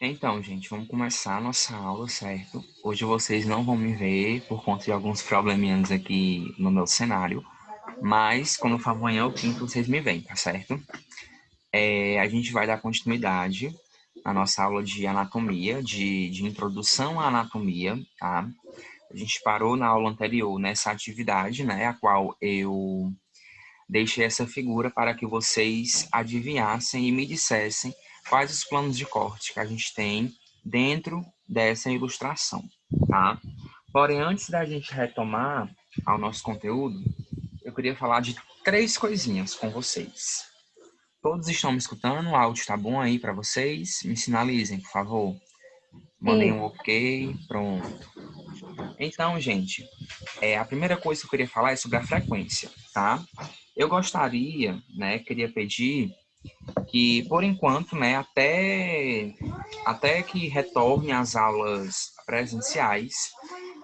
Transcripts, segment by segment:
Então, gente, vamos começar a nossa aula, certo? Hoje vocês não vão me ver por conta de alguns probleminhas aqui no meu cenário, mas quando for amanhã ou quinto, vocês me veem, tá certo? A gente vai dar continuidade na nossa aula de anatomia, de introdução à anatomia, tá? A gente parou na aula anterior nessa atividade, né, a qual eu deixei essa figura para que vocês adivinhassem e me dissessem quais os planos de corte que a gente tem dentro dessa ilustração, tá? Porém, antes da gente retomar ao nosso conteúdo, eu queria falar de três coisinhas com vocês. Todos estão me escutando? O áudio está bom aí para vocês? Me sinalizem, por favor. Mandem um Sim, ok, pronto. Então, gente, a primeira coisa que eu queria falar é sobre a frequência, tá? Eu gostaria, né, queria pedir que, por enquanto, né, até que retorne às aulas presenciais,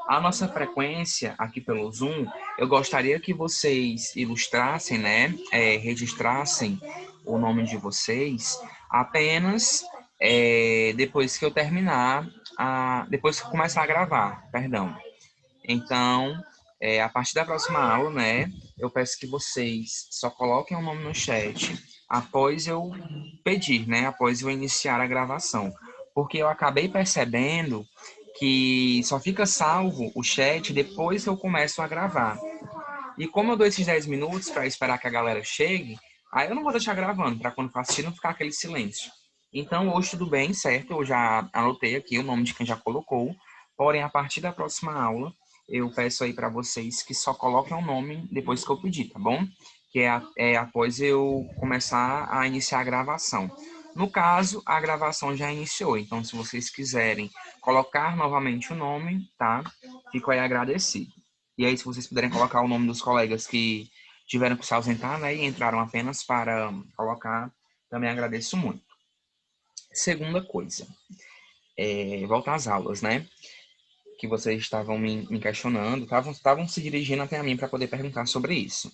a nossa frequência aqui pelo Zoom, eu gostaria que vocês ilustrassem, né, registrassem o nome de vocês apenas depois que eu terminar, depois que eu começar a gravar, perdão. Então, a partir da próxima aula, né, eu peço que vocês só coloquem o nome no chat após eu pedir, né, após eu iniciar a gravação. Porque eu acabei percebendo que só fica salvo o chat depois que eu começo a gravar. E como eu dou esses 10 minutos para esperar que a galera chegue, aí eu não vou deixar gravando, para quando for assistir não ficar aquele silêncio. Então, hoje tudo bem, certo? Eu já anotei aqui o nome de quem já colocou. Porém, a partir da próxima aula, eu peço aí para vocês que só coloquem o nome depois que eu pedir, tá bom? Que é após eu começar a iniciar a gravação. No caso, a gravação já iniciou, então se vocês quiserem colocar novamente o nome, tá? Fico aí agradecido. E aí, se vocês puderem colocar o nome dos colegas que tiveram que se ausentar, né, e entraram apenas para colocar, também agradeço muito. Segunda coisa, voltar às aulas, né? Que vocês estavam me questionando, estavam se dirigindo até a mim para poder perguntar sobre isso.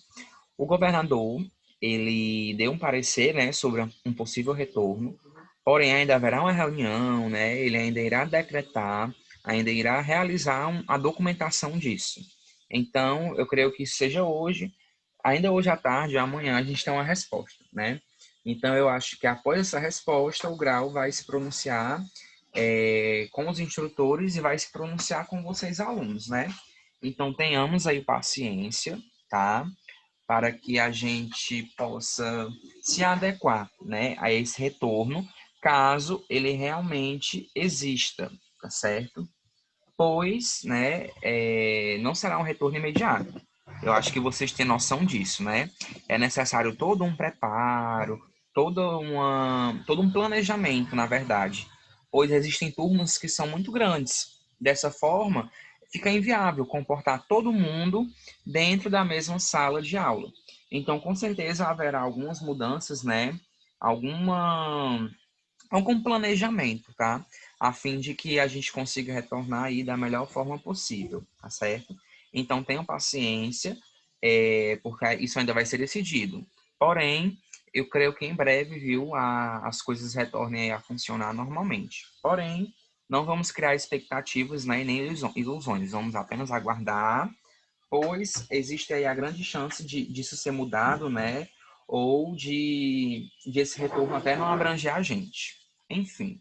O governador, ele deu um parecer, né, sobre um possível retorno, porém ainda haverá uma reunião, né, ele ainda irá decretar, ainda irá realizar a documentação disso. Então, eu creio que seja hoje, ainda hoje à tarde, amanhã, a gente tem uma resposta, né? Então, eu acho que após essa resposta, o grau vai se pronunciar com os instrutores e vai se pronunciar com vocês, alunos, né? Então, tenhamos aí paciência, tá? Para que a gente possa se adequar, né, a esse retorno, caso ele realmente exista, tá certo? Pois, né, não será um retorno imediato. Eu acho que vocês têm noção disso, né? É necessário todo um preparo, todo um planejamento, na verdade, pois existem turmas que são muito grandes. Dessa forma, fica inviável comportar todo mundo dentro da mesma sala de aula. Então, com certeza haverá algumas mudanças, né? Alguma algum planejamento, tá? A fim de que a gente consiga retornar aí da melhor forma possível, tá certo? Então tenham paciência, porque isso ainda vai ser decidido. Porém, eu creio que em breve, viu, as coisas retornem a funcionar normalmente. Porém, não vamos criar expectativas, né, e nem ilusões. Vamos apenas aguardar, pois existe aí a grande chance disso ser mudado, né? Ou de esse retorno até não abranger a gente. Enfim.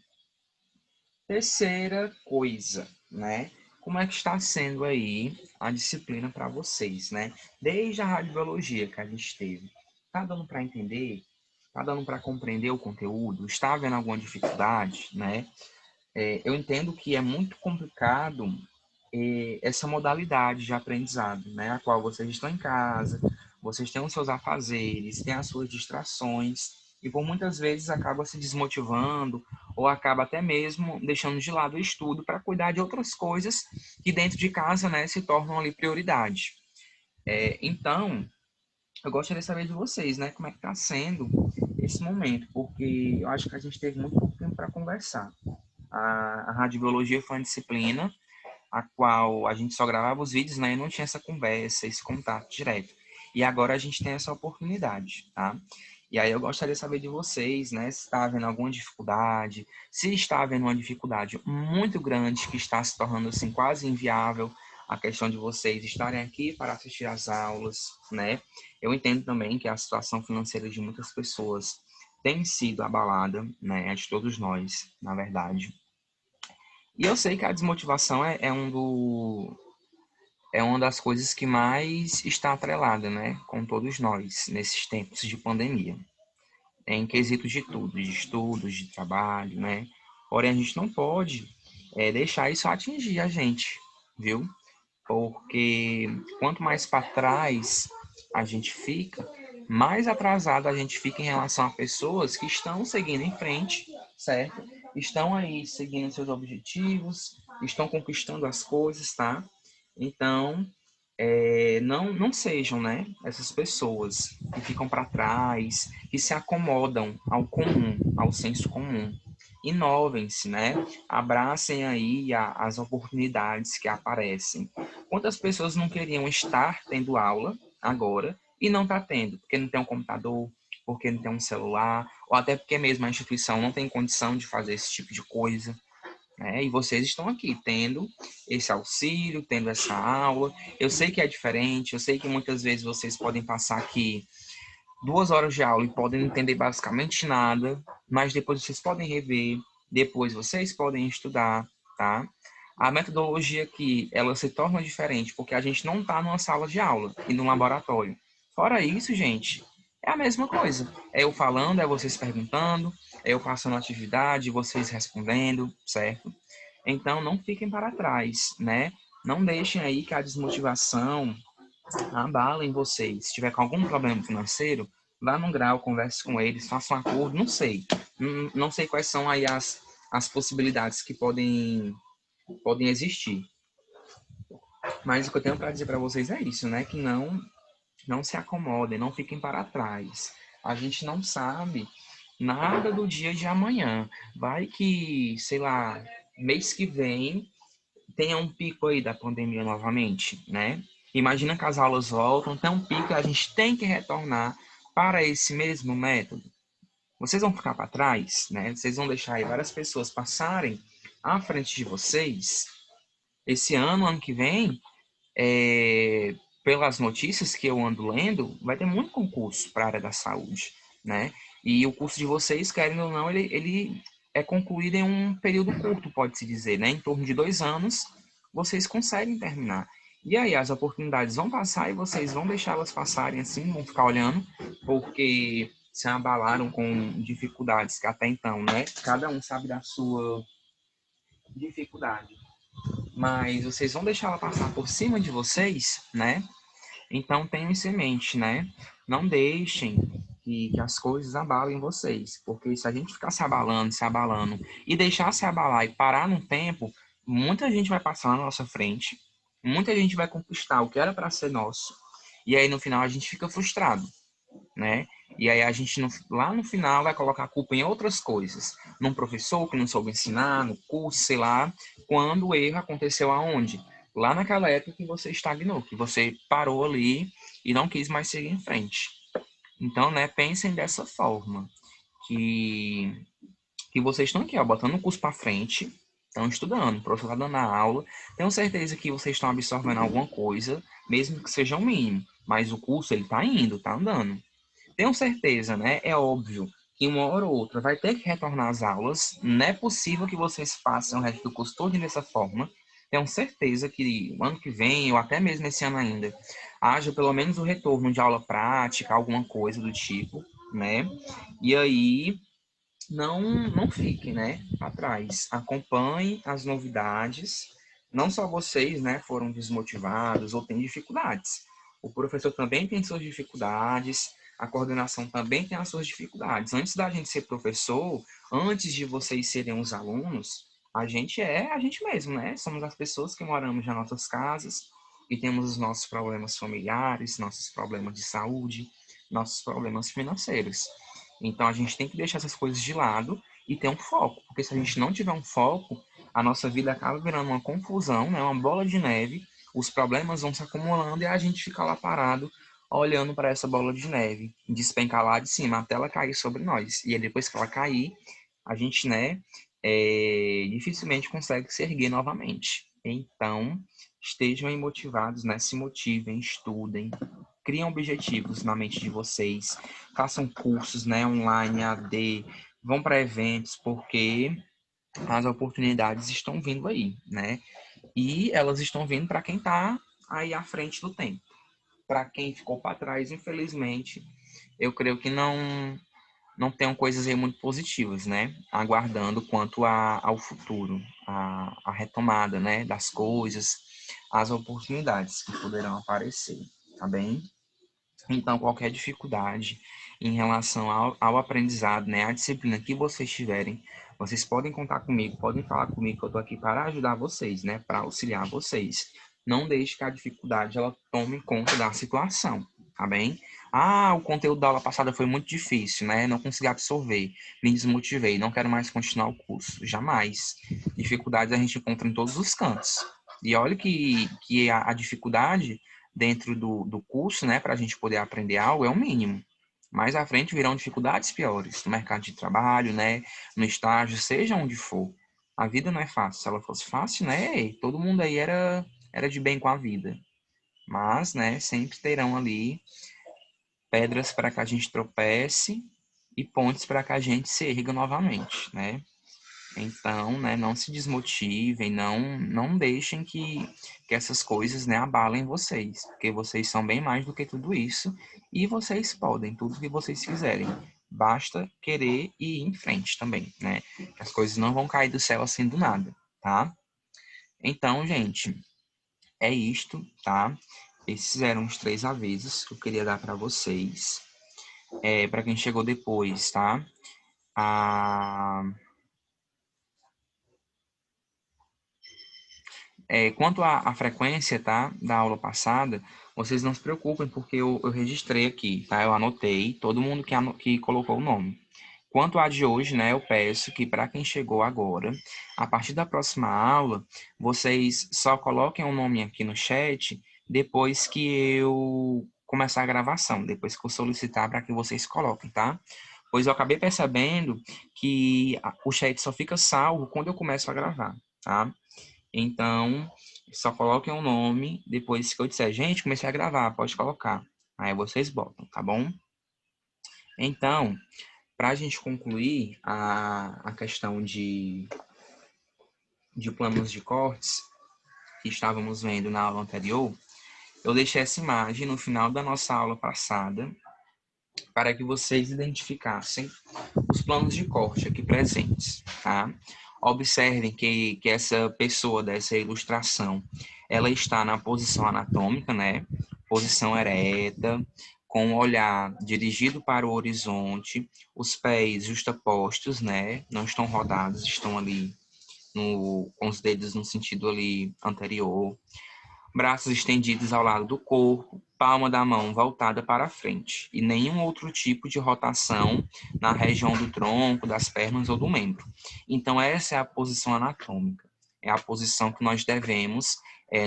Terceira coisa, né? Como é que está sendo aí a disciplina para vocês, né? Desde a radiobiologia que a gente teve. Tá dando para entender? Tá dando para compreender o conteúdo? Está havendo alguma dificuldade, né? Eu entendo que é muito complicado essa modalidade de aprendizado, né? A qual vocês estão em casa, vocês têm os seus afazeres, têm as suas distrações, e por muitas vezes acaba se desmotivando, ou acaba até mesmo deixando de lado o estudo para cuidar de outras coisas que dentro de casa, né, se tornam ali prioridade. Então, eu gostaria de saber de vocês, né, como é que está sendo esse momento, porque eu acho que a gente teve muito pouco tempo para conversar. A radiobiologia foi uma disciplina a qual a gente só gravava os vídeos, né, e não tinha essa conversa, esse contato direto. E agora a gente tem essa oportunidade, tá? E aí eu gostaria de saber de vocês, né, se está havendo alguma dificuldade, se está havendo uma dificuldade muito grande que está se tornando assim quase inviável a questão de vocês estarem aqui para assistir às aulas, né? Eu entendo também que a situação financeira de muitas pessoas tem sido abalada, né, de todos nós, na verdade. E eu sei que a desmotivação é uma das coisas que mais está atrelada, né, com todos nós nesses tempos de pandemia, em quesitos de tudo, de estudos, de trabalho, né? Porém, a gente não pode deixar isso atingir a gente, viu? Porque quanto mais para trás a gente fica, mais atrasado a gente fica em relação a pessoas que estão seguindo em frente, certo? Estão aí seguindo seus objetivos, estão conquistando as coisas, tá? Então, não sejam, né, essas pessoas que ficam para trás, que se acomodam ao comum, ao senso comum. Inovem-se, né? Abracem aí as oportunidades que aparecem. Quantas pessoas não queriam estar tendo aula agora e não está tendo, porque não tem um computador, porque não tem um celular, ou até porque mesmo a instituição não tem condição de fazer esse tipo de coisa, né? E vocês estão aqui tendo esse auxílio, tendo essa aula. Eu sei que é diferente, eu sei que muitas vezes vocês podem passar aqui 2 horas de aula e podem não entender basicamente nada, mas depois vocês podem rever, depois vocês podem estudar, tá? A metodologia aqui, ela se torna diferente porque a gente não está numa sala de aula e num laboratório. Fora isso, gente, é a mesma coisa. É eu falando, é vocês perguntando, é eu passando a atividade, vocês respondendo, certo? Então, não fiquem para trás, né? Não deixem aí que a desmotivação abala em vocês. Se tiver com algum problema financeiro, vá num grau, converse com eles, faça um acordo, não sei. Não sei quais são aí as possibilidades que podem existir. Mas o que eu tenho para dizer para vocês é isso, né? Que não se acomodem, não fiquem para trás. A gente não sabe nada do dia de amanhã. Vai que, sei lá, mês que vem tenha um pico aí da pandemia novamente, né? Imagina que as aulas voltam, tem um pico, a gente tem que retornar para esse mesmo método. Vocês vão ficar para trás, né? Vocês vão deixar aí várias pessoas passarem à frente de vocês. Esse ano que vem, pelas notícias que eu ando lendo, vai ter muito concurso para a área da saúde, né? E o curso de vocês, querendo ou não, ele é concluído em um período curto, pode-se dizer, né? Em torno de 2 anos, vocês conseguem terminar. E aí, as oportunidades vão passar e vocês vão deixá-las passarem assim, vão ficar olhando, porque se abalaram com dificuldades que até então, né? Cada um sabe da sua dificuldade, mas vocês vão deixar ela passar por cima de vocês, né? Então tenham isso em mente, né? Não deixem que as coisas abalem vocês, porque se a gente ficar se abalando e deixar se abalar e parar no tempo, muita gente vai passar na nossa frente, muita gente vai conquistar o que era para ser nosso, e aí no final a gente fica frustrado, né? E aí a gente lá no final vai colocar a culpa em outras coisas, num professor que não soube ensinar, no curso, sei lá, quando o erro aconteceu aonde? Lá naquela época que você estagnou, que você parou ali e não quis mais seguir em frente. Então, né, pensem dessa forma, que que vocês estão aqui, ó, botando o curso para frente, estão estudando, o professor está dando a aula, tenho certeza que vocês estão absorvendo alguma coisa, mesmo que seja um mínimo, mas o curso ele está indo, está andando. Tenho certeza, né? É óbvio que uma hora ou outra vai ter que retornar às aulas. Não é possível que vocês façam o resto do curso todo dessa forma. Tenho certeza que o ano que vem, ou até mesmo esse ano ainda, haja pelo menos o retorno de aula prática, alguma coisa do tipo, né? E aí, não fiquem, né, atrás. Acompanhem as novidades. Não só vocês, né, foram desmotivados ou têm dificuldades. O professor também tem suas dificuldades, a coordenação também tem as suas dificuldades. Antes da gente ser professor, antes de vocês serem os alunos, a gente é a gente mesmo, né? Somos as pessoas que moramos nas nossas casas e temos os nossos problemas familiares, nossos problemas de saúde, nossos problemas financeiros. Então a gente tem que deixar essas coisas de lado e ter um foco, porque se a gente não tiver um foco, a nossa vida acaba virando uma confusão, né? Uma bola de neve, os problemas vão se acumulando e a gente fica lá parado olhando para essa bola de neve, despencar lá de cima até ela cair sobre nós. E aí, depois que ela cair, a gente, né, dificilmente consegue se erguer novamente. Então, estejam aí motivados, né? Se motivem, estudem, criem objetivos na mente de vocês, façam cursos, né, online, AD, vão para eventos, porque as oportunidades estão vindo aí, né? E elas estão vindo para quem está aí à frente do tempo. Para quem ficou para trás, infelizmente, eu creio que não tenham coisas aí muito positivas, né? Aguardando quanto ao futuro, a retomada, né, das coisas, as oportunidades que poderão aparecer, tá bem? Então, qualquer dificuldade em relação ao aprendizado, né, à disciplina que vocês tiverem, vocês podem contar comigo, podem falar comigo, que eu estou aqui para ajudar vocês, né, para auxiliar vocês. Não deixe que a dificuldade ela tome conta da situação, tá bem? Ah, o conteúdo da aula passada foi muito difícil, né? Não consegui absorver, me desmotivei, não quero mais continuar o curso. Jamais. Dificuldades a gente encontra em todos os cantos. E olha que a dificuldade dentro do curso, né, para a gente poder aprender algo, é o mínimo. Mais à frente virão dificuldades piores no mercado de trabalho, né, no estágio, seja onde for. A vida não é fácil. Se ela fosse fácil, né, todo mundo aí era de bem com a vida. Mas, né, sempre terão ali pedras para que a gente tropece e pontes para que a gente se erga novamente, né? Então, né, não se desmotivem, não deixem que essas coisas, né, abalem vocês, porque vocês são bem mais do que tudo isso e vocês podem tudo que vocês fizerem. Basta querer e ir em frente também, né? As coisas não vão cair do céu assim do nada, tá? Então, gente, é isto, tá? Esses eram os 3 avisos que eu queria dar para vocês. Para quem chegou depois, tá? A quanto à frequência, tá, da aula passada, vocês não se preocupem, porque eu registrei aqui, tá? Eu anotei todo mundo que colocou o nome. Quanto à de hoje, né, eu peço que para quem chegou agora, a partir da próxima aula, vocês só coloquem o nome aqui no chat depois que eu começar a gravação, depois que eu solicitar para que vocês coloquem, tá? Pois eu acabei percebendo que o chat só fica salvo quando eu começo a gravar, tá? Então, só coloquem o nome depois que eu disser, gente, comecei a gravar, pode colocar. Aí vocês botam, tá bom? Então, para a gente concluir a questão de planos de cortes que estávamos vendo na aula anterior, eu deixei essa imagem no final da nossa aula passada para que vocês identificassem os planos de corte aqui presentes, tá? Observem que essa pessoa dessa ilustração, ela está na posição anatômica, né? Posição ereta, com o olhar dirigido para o horizonte, os pés justapostos, né? Não estão rodados, estão ali com os dedos no sentido ali anterior, braços estendidos ao lado do corpo, palma da mão voltada para a frente, e nenhum outro tipo de rotação na região do tronco, das pernas ou do membro. Então, essa é a posição anatômica. É a posição que nós devemos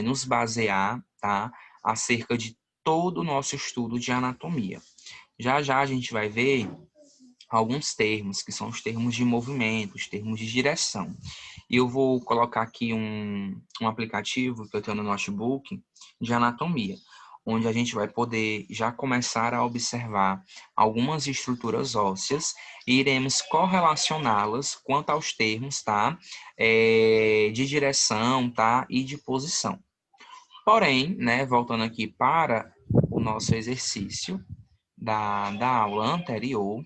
nos basear, tá? Acerca de todo o nosso estudo de anatomia. Já já a gente vai ver alguns termos, que são os termos de movimento, os termos de direção. E eu vou colocar aqui um aplicativo que eu tenho no notebook de anatomia, onde a gente vai poder já começar a observar algumas estruturas ósseas e iremos correlacioná-las quanto aos termos, tá? De direção, tá? E de posição. Porém, né, voltando aqui para o nosso exercício da aula anterior,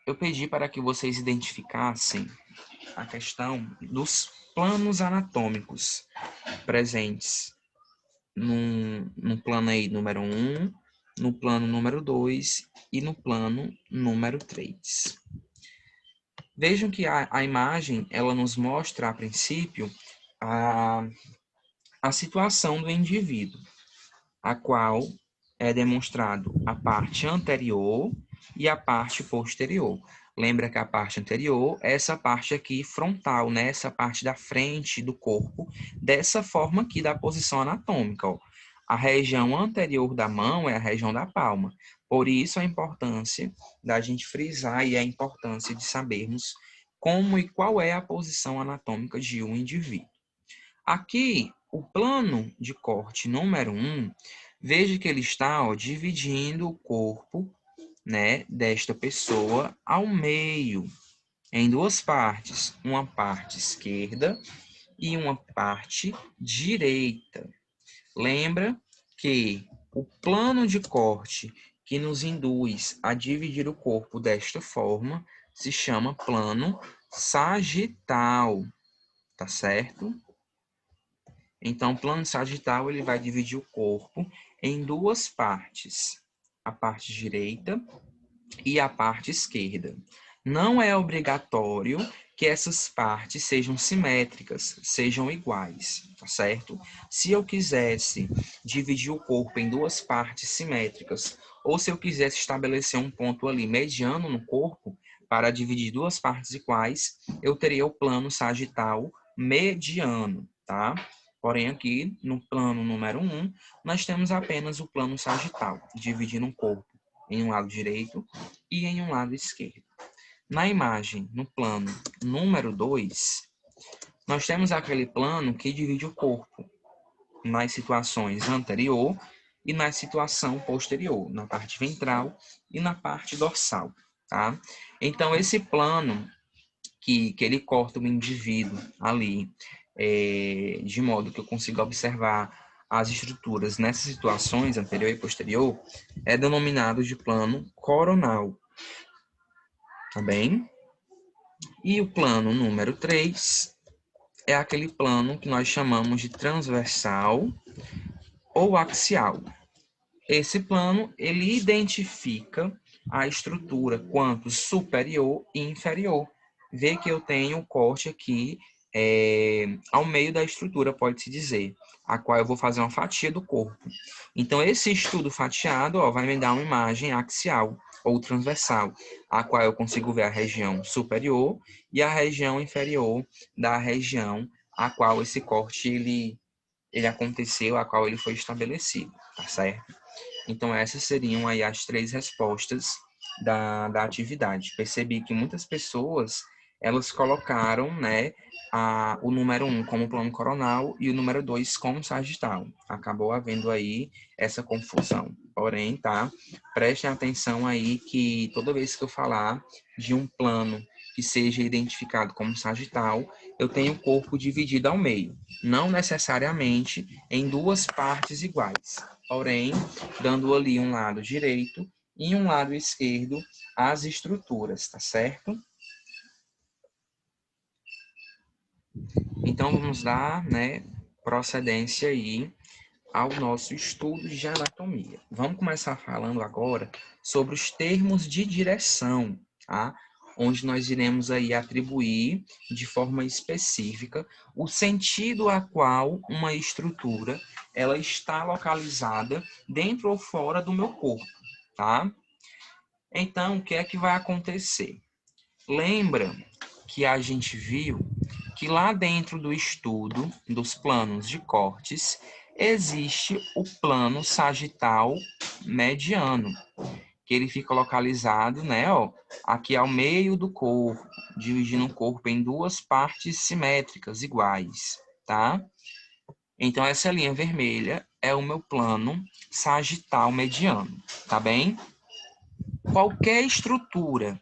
eu pedi para que vocês identificassem a questão dos planos anatômicos presentes no plano aí número 1, no plano número 2 e no plano número 3. Vejam que a imagem, ela nos mostra, a princípio, a situação do indivíduo, a qual é demonstrado a parte anterior e a parte posterior. Lembra que a parte anterior é essa parte aqui frontal, né? Essa parte da frente do corpo, dessa forma aqui da posição anatômica, ó. A região anterior da mão é a região da palma. Por isso a importância da gente frisar e a importância de sabermos como e qual é a posição anatômica de um indivíduo. Aqui, o plano de corte número 1, veja que ele está dividindo o corpo, né, desta pessoa ao meio, em duas partes, uma parte esquerda e uma parte direita. Lembra que o plano de corte que nos induz a dividir o corpo desta forma se chama plano sagital, tá certo? Então, o plano sagital ele vai dividir o corpo em duas partes, a parte direita e a parte esquerda. Não é obrigatório que essas partes sejam simétricas, sejam iguais, tá certo? Se eu quisesse dividir o corpo em duas partes simétricas, ou se eu quisesse estabelecer um ponto ali mediano no corpo para dividir duas partes iguais, eu teria o plano sagital mediano, tá? Porém, aqui no plano número 1, nós temos apenas o plano sagital, dividindo o corpo em um lado direito e em um lado esquerdo. Na imagem, no plano número 2, nós temos aquele plano que divide o corpo nas situações anterior e na situação posterior, na parte ventral e na parte dorsal, tá? Então, esse plano que ele corta o indivíduo ali, de modo que eu consiga observar as estruturas nessas situações anterior e posterior, é denominado de plano coronal, tá bem? E o plano número 3 é aquele plano que nós chamamos de transversal ou axial. Esse plano, ele identifica a estrutura quanto superior e inferior. Vê que eu tenho um corte aqui ao meio da estrutura, pode-se dizer, a qual eu vou fazer uma fatia do corpo. Então, esse estudo fatiado vai me dar uma imagem axial ou transversal, a qual eu consigo ver a região superior e a região inferior da região a qual esse corte ele aconteceu, a qual ele foi estabelecido, tá certo? Então, essas seriam aí as 3 respostas da atividade. Percebi que muitas pessoas, elas colocaram, né, o número 1 como plano coronal e o número 2 como sagital. Acabou havendo aí essa confusão. Porém, tá? Prestem atenção aí que toda vez que eu falar de um plano que seja identificado como sagital, eu tenho o corpo dividido ao meio. Não necessariamente em duas partes iguais. Porém, dando ali um lado direito e um lado esquerdo às estruturas, tá certo? Então, vamos dar, né, procedência aí ao nosso estudo de anatomia. Vamos começar falando agora sobre os termos de direção, tá? Onde nós iremos aí atribuir de forma específica o sentido a qual uma estrutura ela está localizada dentro ou fora do meu corpo, tá? Então, o que é que vai acontecer? Lembra que a gente viu que lá dentro do estudo dos planos de cortes existe o plano sagital mediano, que ele fica localizado, né, aqui ao meio do corpo, dividindo o corpo em duas partes simétricas iguais, tá? Então essa linha vermelha é o meu plano sagital mediano, tá bem? Qualquer estrutura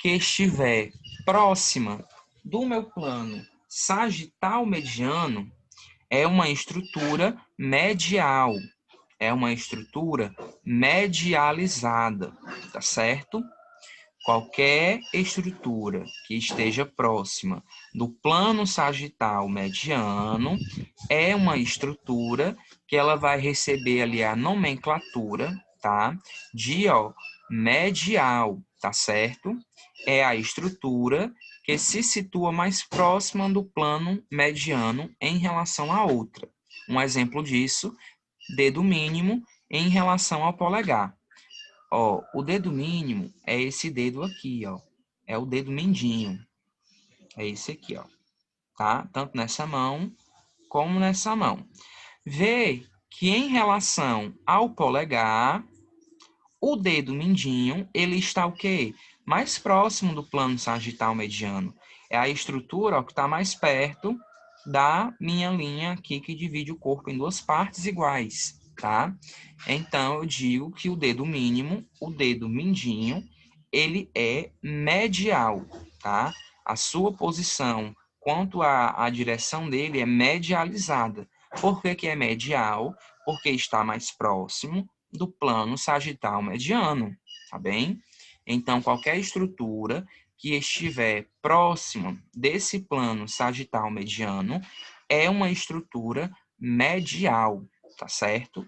que estiver próxima do meu plano sagital mediano é uma estrutura medial, é uma estrutura medializada, tá certo? Qualquer estrutura que esteja próxima do plano sagital mediano é uma estrutura que ela vai receber ali a nomenclatura, tá? De, medial, tá certo? É a estrutura que se situa mais próxima do plano mediano em relação à outra. Um exemplo disso, dedo mínimo em relação ao polegar. O dedo mínimo é esse dedo aqui, é o dedo mindinho. É esse aqui, tá? Tanto nessa mão como nessa mão. Vê que em relação ao polegar, o dedo mindinho, ele está o quê? Mais próximo do plano sagital mediano. É a estrutura ó, que está mais perto da minha linha aqui que divide o corpo em duas partes iguais, tá? Então, eu digo que o dedo mínimo, o dedo mindinho, ele é medial, tá? A sua posição quanto à direção dele é medializada. Por que que é medial? Porque está mais próximo do plano sagital mediano, tá bem? Então, qualquer estrutura que estiver próxima desse plano sagital mediano é uma estrutura medial, tá certo?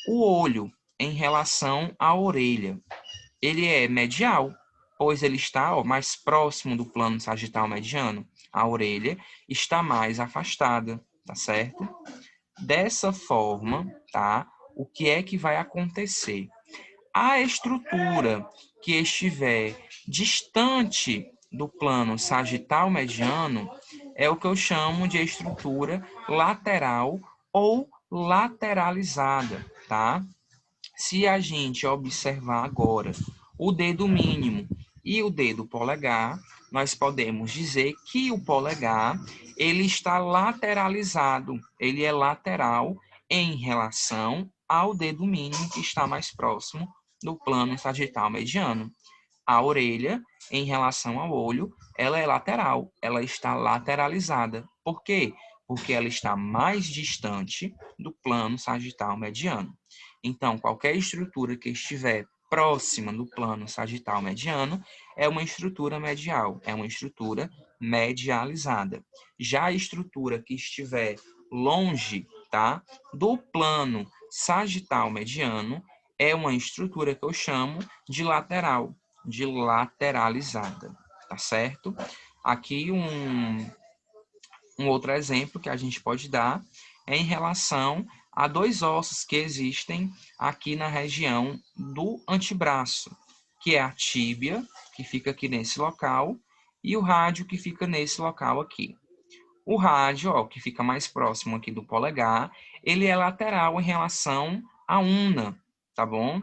O olho em relação à orelha, ele é medial, pois ele está ó, mais próximo do plano sagital mediano. A orelha está mais afastada, tá certo? Dessa forma, tá? O que é que vai acontecer? A estrutura que estiver distante do plano sagital mediano é o que eu chamo de estrutura lateral ou lateralizada, tá? Se a gente observar agora o dedo mínimo e o dedo polegar, nós podemos dizer que o polegar ele está lateralizado, ele é lateral em relação ao dedo mínimo que está mais próximo do plano sagital mediano. A orelha, em relação ao olho, ela é lateral, ela está lateralizada. Por quê? Porque ela está mais distante do plano sagital mediano. Então, qualquer estrutura que estiver próxima do plano sagital mediano é uma estrutura medial, é uma estrutura medializada. Já a estrutura que estiver longe, tá, do plano sagital mediano é uma estrutura que eu chamo de lateral, de lateralizada, tá certo? Aqui um outro exemplo que a gente pode dar é em relação a dois ossos que existem aqui na região do antebraço, que é a tíbia, que fica aqui nesse local, e o rádio, que fica nesse local aqui. O rádio, ó, que fica mais próximo aqui do polegar, ele é lateral em relação à una, tá bom?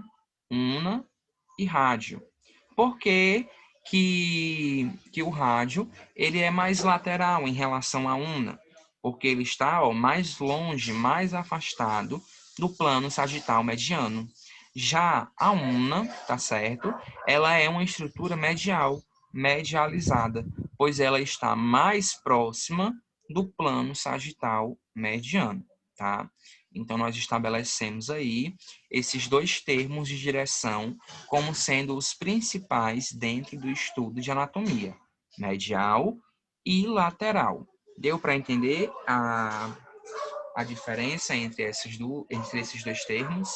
Una e rádio. Por que o rádio ele é mais lateral em relação à una? Porque ele está ó, mais longe, mais afastado do plano sagital mediano. Já a una, tá certo? Ela é uma estrutura medial, medializada, pois ela está mais próxima do plano sagital mediano, tá? Então, nós estabelecemos aí esses dois termos de direção como sendo os principais dentro do estudo de anatomia, medial e lateral. Deu para entender a diferença entre esses dois termos?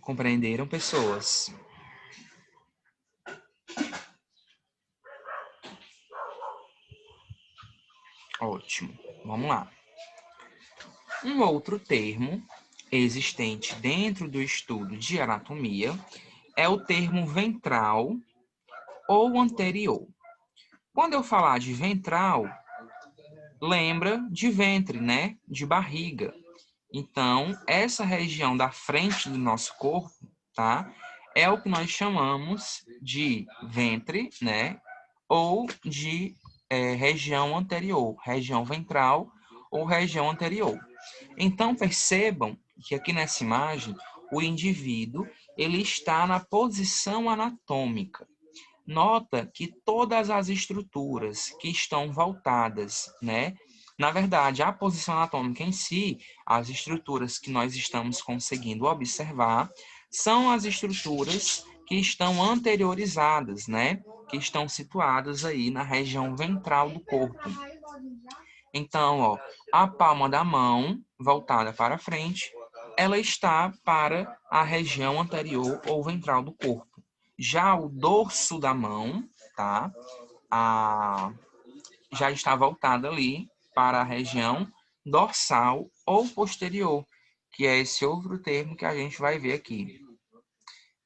Compreenderam, pessoas? Ótimo. Vamos lá. Um outro termo existente dentro do estudo de anatomia é o termo ventral ou anterior. Quando eu falar de ventral, lembra de ventre, né? De barriga. Então, essa região da frente do nosso corpo, tá? É o que nós chamamos de ventre, né? Ou de região anterior, região ventral ou região anterior. Então, percebam que aqui nessa imagem, o indivíduo ele está na posição anatômica. Nota que todas as estruturas que estão voltadas, né? Na verdade, a posição anatômica em si, as estruturas que nós estamos conseguindo observar, são as estruturas que estão anteriorizadas, né? Que estão situadas aí na região ventral do corpo. Então, ó, a palma da mão voltada para frente, ela está para a região anterior ou ventral do corpo. Já o dorso da mão, tá? Já está voltado ali para a região dorsal ou posterior, que é esse outro termo que a gente vai ver aqui.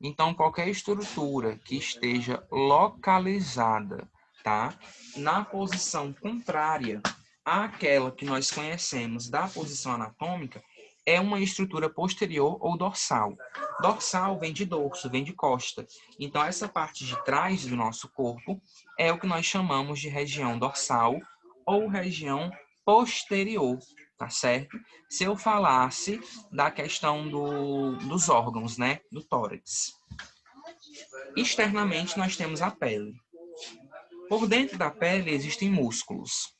Então, qualquer estrutura que esteja localizada, tá, na posição contrária àquela que nós conhecemos da posição anatômica, é uma estrutura posterior ou dorsal. Dorsal vem de dorso, vem de costa. Então, essa parte de trás do nosso corpo é o que nós chamamos de região dorsal ou região posterior, tá certo? Se eu falasse da questão dos órgãos, né, do tórax. Externamente, nós temos a pele. Por dentro da pele existem músculos.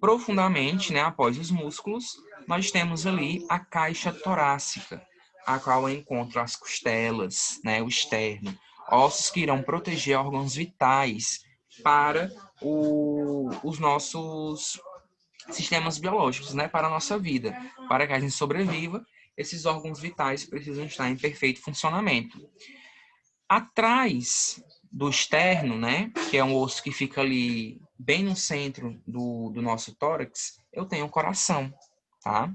Profundamente, né, após os músculos, nós temos ali a caixa torácica, a qual eu encontro as costelas, né, o externo, ossos que irão proteger órgãos vitais para os nossos sistemas biológicos, né, para a nossa vida. Para que a gente sobreviva, esses órgãos vitais precisam estar em perfeito funcionamento. Atrás do externo, né, que é um osso que fica ali bem no centro do nosso tórax, eu tenho o coração, tá?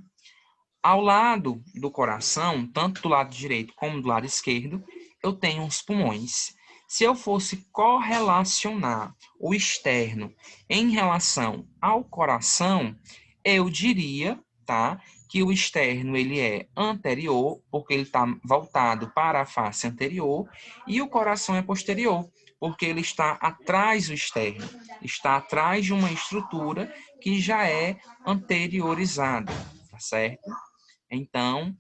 Ao lado do coração, tanto do lado direito como do lado esquerdo, eu tenho os pulmões. Se eu fosse correlacionar o externo em relação ao coração, eu diria, tá, que o externo ele é anterior, porque ele está voltado para a face anterior, e o coração é posterior, porque ele está atrás do externo, está atrás de uma estrutura que já é anteriorizada, tá certo? Então,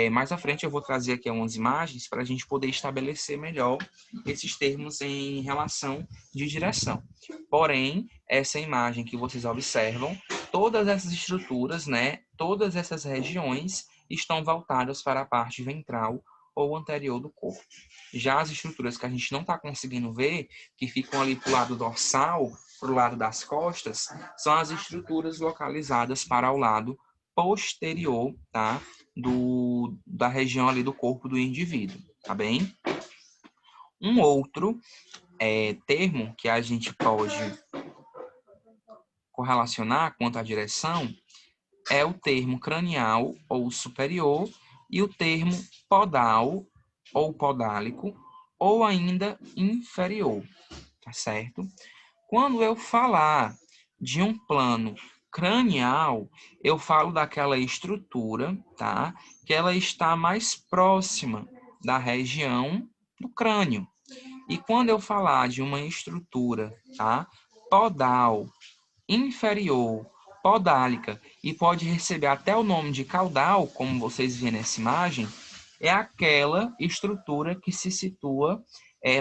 mais à frente eu vou trazer aqui algumas imagens para a gente poder estabelecer melhor esses termos em relação de direção. Porém, essa imagem que vocês observam, todas essas estruturas, né, todas essas regiões estão voltadas para a parte ventral ou anterior do corpo. Já as estruturas que a gente não está conseguindo ver, que ficam ali para o lado dorsal, para o lado das costas, são as estruturas localizadas para o lado posterior, tá? Da região ali do corpo do indivíduo, tá bem? Um outro termo que a gente pode correlacionar quanto à direção é o termo cranial ou superior e o termo podal ou podálico ou ainda inferior, tá certo? Quando eu falar de um plano cranial, eu falo daquela estrutura, tá? Que ela está mais próxima da região do crânio. E quando eu falar de uma estrutura, tá? Podal, inferior, podálica, e pode receber até o nome de caudal, como vocês veem nessa imagem, é aquela estrutura que se situa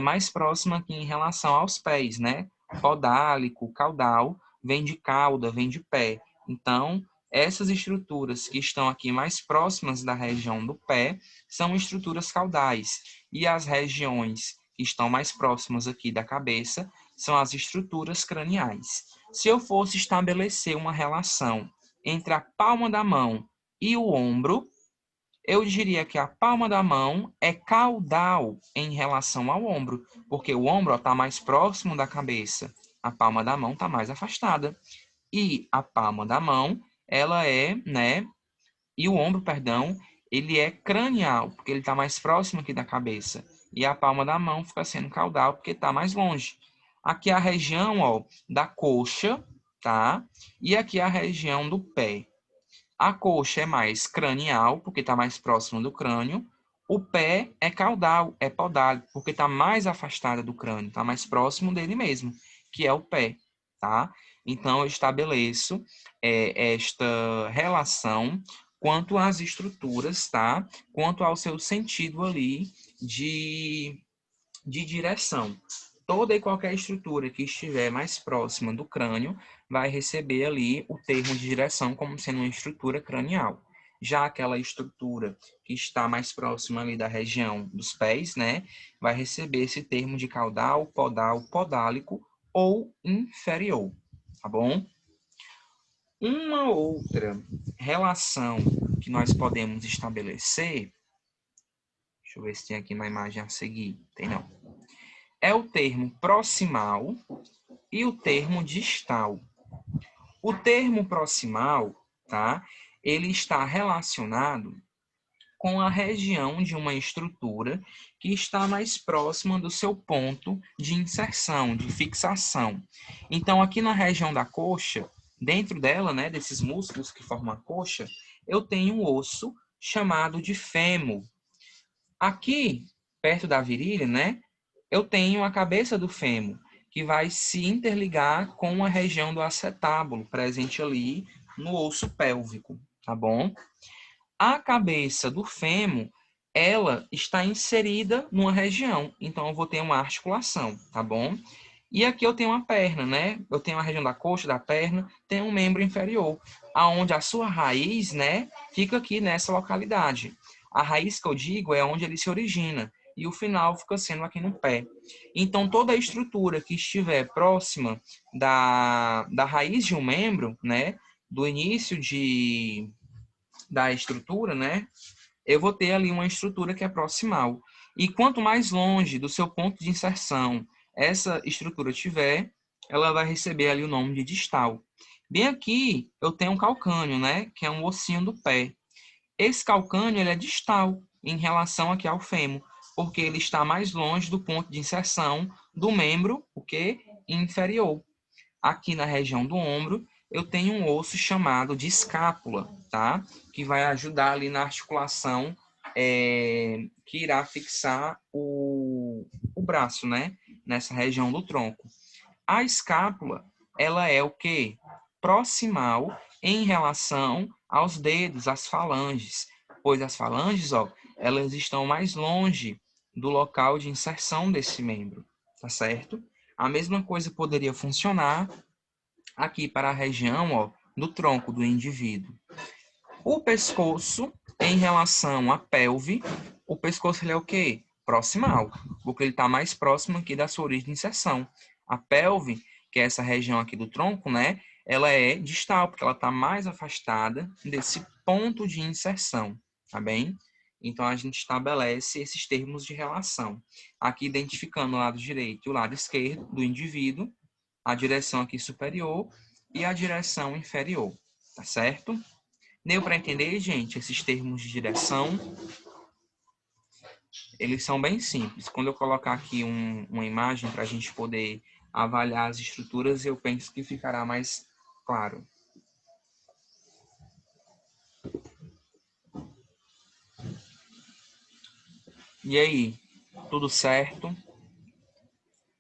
mais próxima aqui em relação aos pés, né? Podálico, caudal, vem de cauda, vem de pé. Então, essas estruturas que estão aqui mais próximas da região do pé são estruturas caudais. E as regiões que estão mais próximas aqui da cabeça são as estruturas craniais. Se eu fosse estabelecer uma relação entre a palma da mão e o ombro, eu diria que a palma da mão é caudal em relação ao ombro, porque o ombro está mais próximo da cabeça, a palma da mão está mais afastada. E a palma da mão, ela é, né? E o ombro, perdão, ele é cranial, porque ele está mais próximo aqui da cabeça. E a palma da mão fica sendo caudal, porque está mais longe. Aqui é a região, ó, da coxa, tá? E aqui é a região do pé. A coxa é mais cranial, porque está mais próximo do crânio. O pé é caudal, é podálico, porque está mais afastado do crânio, está mais próximo dele mesmo, que é o pé, tá? Então, eu estabeleço esta relação quanto às estruturas, tá? Quanto ao seu sentido ali de direção. Toda e qualquer estrutura que estiver mais próxima do crânio vai receber ali o termo de direção como sendo uma estrutura cranial. Já aquela estrutura que está mais próxima ali da região dos pés, né, vai receber esse termo de caudal, podal, podálico ou inferior, tá bom? Uma outra relação que nós podemos estabelecer, deixa eu ver se tem aqui na imagem a seguir, tem não, é o termo proximal e o termo distal. O termo proximal, tá? Ele está relacionado com a região de uma estrutura que está mais próxima do seu ponto de inserção, de fixação. Então, aqui na região da coxa, dentro dela, né, desses músculos que formam a coxa, eu tenho um osso chamado de fêmur. Aqui, perto da virilha, né, eu tenho a cabeça do fêmur, que vai se interligar com a região do acetábulo, presente ali no osso pélvico, tá bom? A cabeça do fêmur, ela está inserida numa região, então eu vou ter uma articulação, tá bom? E aqui eu tenho uma perna, né? Eu tenho a região da coxa, da perna, tem um membro inferior, aonde a sua raiz, né, fica aqui nessa localidade. A raiz que eu digo é onde ele se origina, e o final fica sendo aqui no pé. Então, toda a estrutura que estiver próxima da raiz de um membro, né, do início da estrutura, né, eu vou ter ali uma estrutura que é proximal. E quanto mais longe do seu ponto de inserção essa estrutura tiver, ela vai receber ali o nome de distal. Bem aqui, eu tenho um calcâneo, né, que é um ossinho do pé. Esse calcâneo ele é distal em relação aqui ao fêmur, porque ele está mais longe do ponto de inserção do membro, o que inferior. Aqui na região do ombro, eu tenho um osso chamado de escápula, tá? Que vai ajudar ali na articulação que irá fixar o braço, né? Nessa região do tronco. A escápula, ela é o quê? Proximal em relação aos dedos, às falanges, pois as falanges, ó, elas estão mais longe do local de inserção desse membro, tá certo? A mesma coisa poderia funcionar aqui para a região, ó, do tronco do indivíduo. O pescoço, em relação à pelve, o pescoço ele é o quê? Proximal, porque ele está mais próximo aqui da sua origem de inserção. A pelve, que é essa região aqui do tronco, né? Ela é distal, porque ela está mais afastada desse ponto de inserção, tá bem? Então, a gente estabelece esses termos de relação. Aqui, identificando o lado direito e o lado esquerdo do indivíduo, a direção aqui superior e a direção inferior, tá certo? Deu para entender, gente, esses termos de direção? Eles são bem simples. Quando eu colocar aqui uma imagem para a gente poder avaliar as estruturas, eu penso que ficará mais claro. E aí, tudo certo?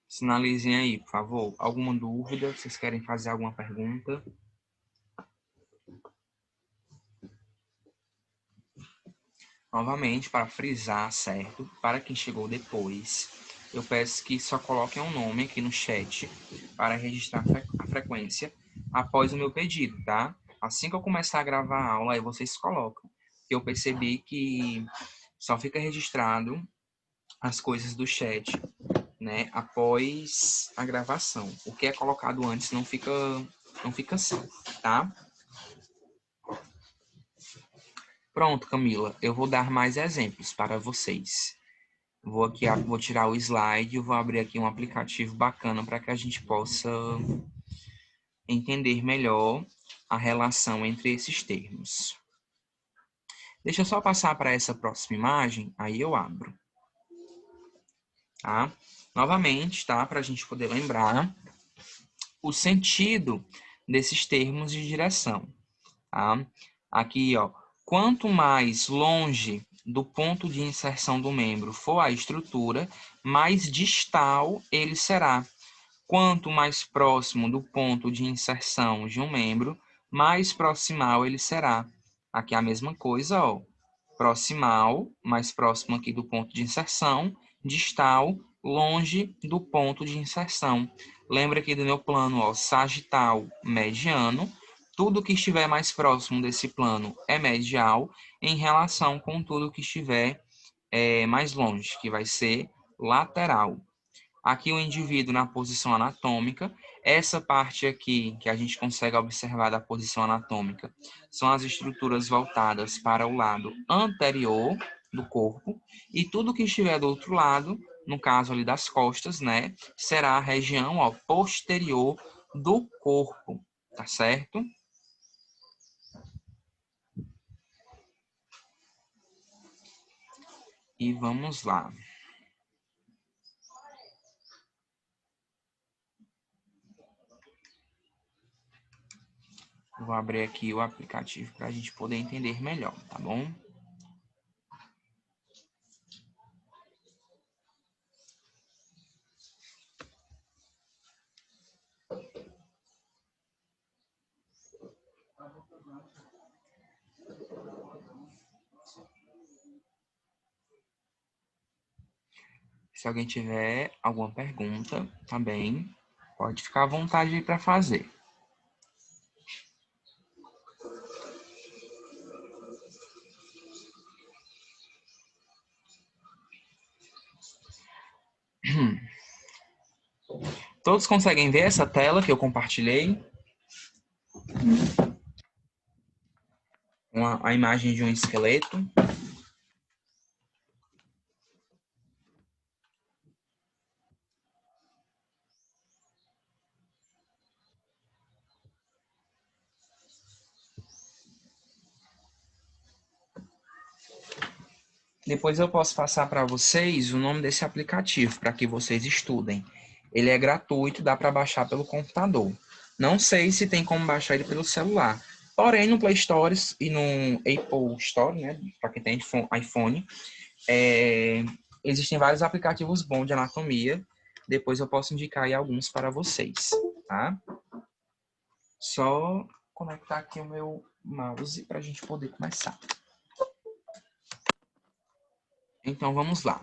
Sinalizem aí, por favor. Alguma dúvida? Vocês querem fazer alguma pergunta? Novamente, para frisar, certo? Para quem chegou depois, eu peço que só coloquem um nome aqui no chat para registrar a frequência após o meu pedido, tá? Assim que eu começar a gravar a aula, aí vocês colocam. Eu percebi que só fica registrado as coisas do chat, né, após a gravação. O que é colocado antes não fica salvo, tá? Pronto, Camila, eu vou dar mais exemplos para vocês. Vou tirar o slide e vou abrir aqui um aplicativo bacana para que a gente possa entender melhor a relação entre esses termos. Deixa eu só passar para essa próxima imagem, aí eu abro. Tá? Novamente, tá? Para a gente poder lembrar o sentido desses termos de direção. Tá? Aqui, ó, quanto mais longe do ponto de inserção do membro for a estrutura, mais distal ele será. Quanto mais próximo do ponto de inserção de um membro, mais proximal ele será. Aqui é a mesma coisa, ó. Proximal, mais próximo aqui do ponto de inserção, distal, longe do ponto de inserção. Lembra aqui do meu plano, ó, sagital, mediano. Tudo que estiver mais próximo desse plano é medial, em relação com tudo que estiver mais longe, que vai ser lateral. Aqui o indivíduo na posição anatômica. Essa parte aqui que a gente consegue observar da posição anatômica são as estruturas voltadas para o lado anterior do corpo, e tudo que estiver do outro lado, no caso ali das costas, né, será a região, ó, posterior do corpo, tá certo? E vamos lá. Vou abrir aqui o aplicativo para a gente poder entender melhor, tá bom? Se alguém tiver alguma pergunta também, pode ficar à vontade aí para fazer. Todos conseguem ver essa tela que eu compartilhei? A imagem de um esqueleto. Depois eu posso passar para vocês o nome desse aplicativo, para que vocês estudem. Ele é gratuito, dá para baixar pelo computador. Não sei se tem como baixar ele pelo celular. Porém, no Play Store e no Apple Store, né, para quem tem iPhone, existem vários aplicativos bons de anatomia. Depois eu posso indicar aí alguns para vocês, tá? Só conectar aqui o meu mouse para a gente poder começar. Então, vamos lá.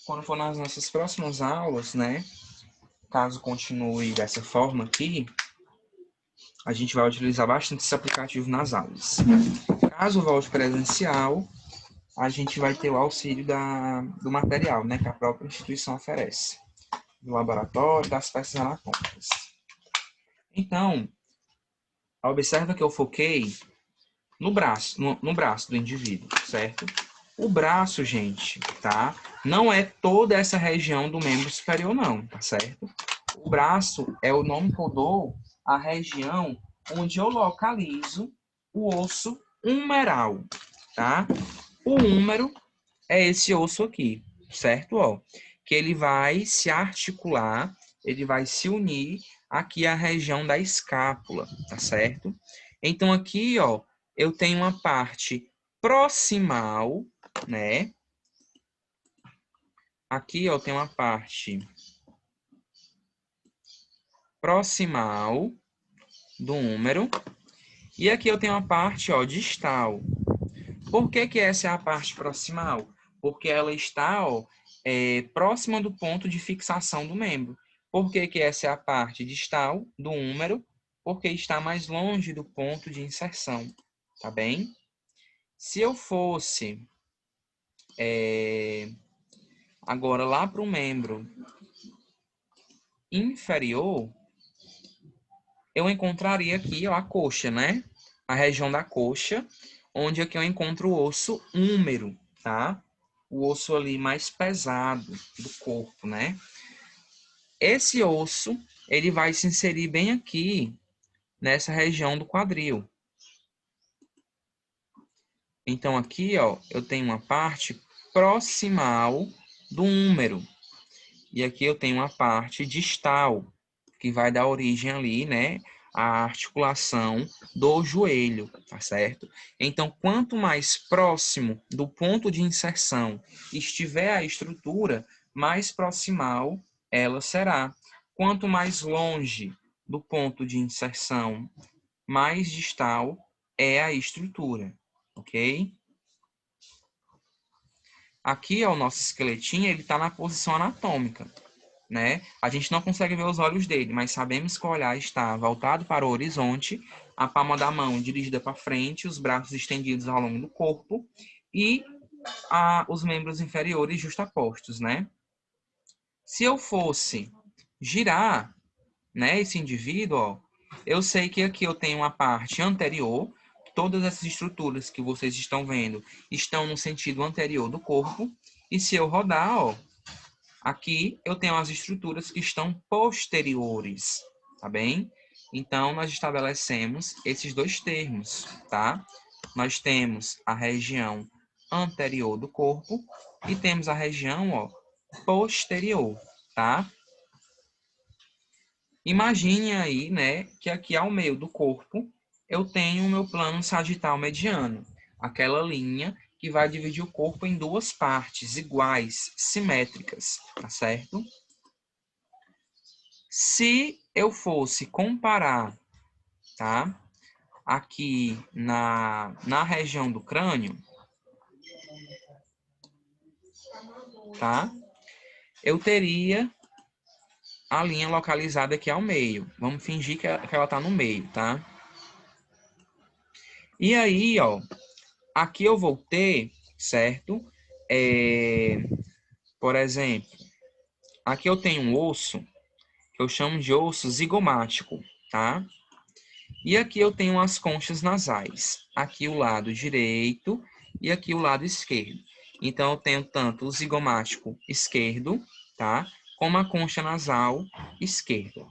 Quando for nas nossas próximas aulas, né? Caso continue dessa forma aqui, a gente vai utilizar bastante esse aplicativo nas aulas. Caso volte presencial, a gente vai ter o auxílio do material, né? Que a própria instituição oferece. Do laboratório, das peças anatômicas. Então, observa que eu foquei no braço do indivíduo, certo? O braço, gente, tá? Não é toda essa região do membro superior, não, tá certo? O braço é o nome que eu dou à região onde eu localizo o osso humeral, tá? O húmero é esse osso aqui, certo? Ó, que ele vai se articular, ele vai se unir aqui à região da escápula, tá certo? Então aqui, ó, eu tenho uma parte proximal, né? Aqui, ó, tem uma parte proximal do húmero. E aqui eu tenho uma parte, ó, distal. Por que que essa é a parte proximal? Porque ela está, ó, próxima do ponto de fixação do membro. Por que que essa é a parte distal do húmero? Porque está mais longe do ponto de inserção, tá bem? Se eu fosse agora lá para o membro inferior, eu encontraria aqui, ó, a coxa, né? A região da coxa, onde aqui eu encontro o osso húmero, tá? O osso ali mais pesado do corpo, né? Esse osso, ele vai se inserir bem aqui, nessa região do quadril. Então aqui, ó, eu tenho uma parte proximal do húmero. E aqui eu tenho uma parte distal, que vai dar origem ali, né, à articulação do joelho, tá certo? Então, quanto mais próximo do ponto de inserção estiver a estrutura, mais proximal ela será. Quanto mais longe do ponto de inserção, mais distal é a estrutura, ok? Aqui, ó, o nosso esqueletinho, ele está na posição anatômica, né? A gente não consegue ver os olhos dele, mas sabemos que o olhar está voltado para o horizonte, a palma da mão dirigida para frente, os braços estendidos ao longo do corpo e os membros inferiores justapostos, né? Se eu fosse girar, né, esse indivíduo, ó, eu sei que aqui eu tenho uma parte anterior, todas essas estruturas que vocês estão vendo estão no sentido anterior do corpo, e se eu rodar, ó, Aqui eu tenho as estruturas que estão posteriores, tá bem? Então, nós estabelecemos esses dois termos, tá? Nós temos a região anterior do corpo e temos a região, ó, posterior, tá? Imagine aí, né, que aqui ao meio do corpo eu tenho o meu plano sagital mediano, aquela linha que vai dividir o corpo em duas partes iguais, simétricas, tá certo? Se eu fosse comparar, tá, aqui na região do crânio, tá, eu teria a linha localizada aqui ao meio. Vamos fingir que ela está no meio, tá? E aí, ó, aqui eu vou ter, certo? Por exemplo, aqui eu tenho um osso que eu chamo de osso zigomático, tá? E aqui eu tenho as conchas nasais. Aqui o lado direito e aqui o lado esquerdo. Então, eu tenho tanto o zigomático esquerdo, tá? Como a concha nasal esquerda.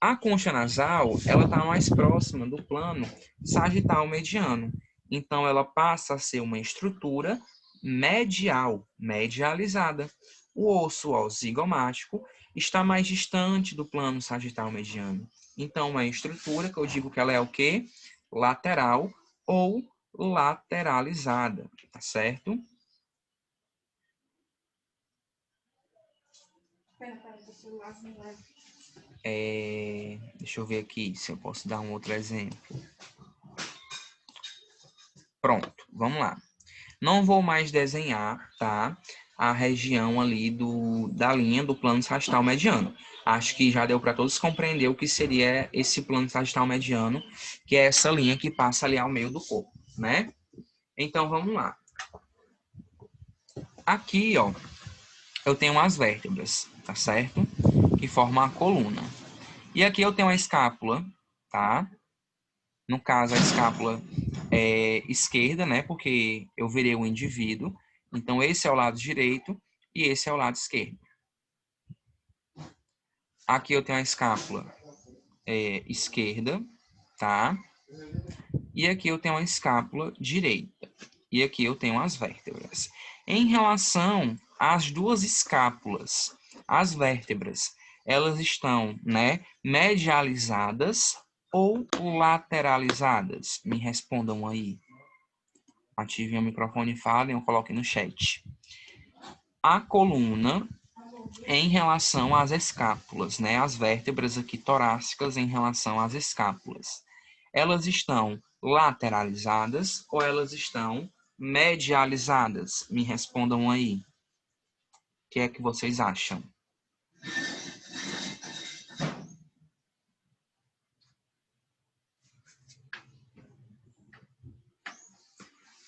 A concha nasal, ela está mais próxima do plano sagital mediano. Então, ela passa a ser uma estrutura medial, medializada. O osso ó, zigomático está mais distante do plano sagital mediano. Então, uma estrutura que eu digo que ela é o quê? Lateral ou lateralizada, tá certo? Deixa eu ver aqui se eu posso dar um outro exemplo. Pronto, vamos lá. Não vou mais desenhar, tá, a região ali da linha do plano sagital mediano. Acho que já deu para todos compreender o que seria esse plano sagital mediano, que é essa linha que passa ali ao meio do corpo, né? Então, vamos lá. Aqui, ó, eu tenho as vértebras, tá certo? Que formam a coluna. E aqui eu tenho a escápula, tá? No caso, a escápula é esquerda, né? Porque eu virei o indivíduo. Então, esse é o lado direito e esse é o lado esquerdo. Aqui eu tenho a escápula esquerda, tá? E aqui eu tenho a escápula direita. E aqui eu tenho as vértebras. Em relação às duas escápulas, as vértebras, elas estão, né, medializadas ou lateralizadas? Me respondam aí. Ativem o microfone e falem, eu coloque no chat. A coluna em relação às escápulas, né? As vértebras aqui torácicas em relação às escápulas. Elas estão lateralizadas ou elas estão medializadas? Me respondam aí. O que é que vocês acham?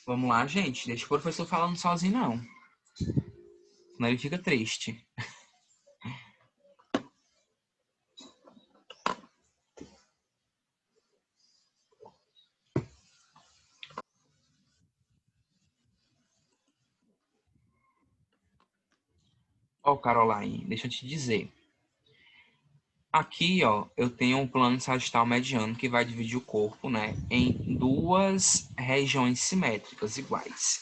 Vamos lá, gente. Deixa o professor falando sozinho, não. Senão ele fica triste. Ó, Caroline, deixa eu te dizer. Aqui, ó, eu tenho um plano sagital mediano que vai dividir o corpo, né, em duas regiões simétricas iguais.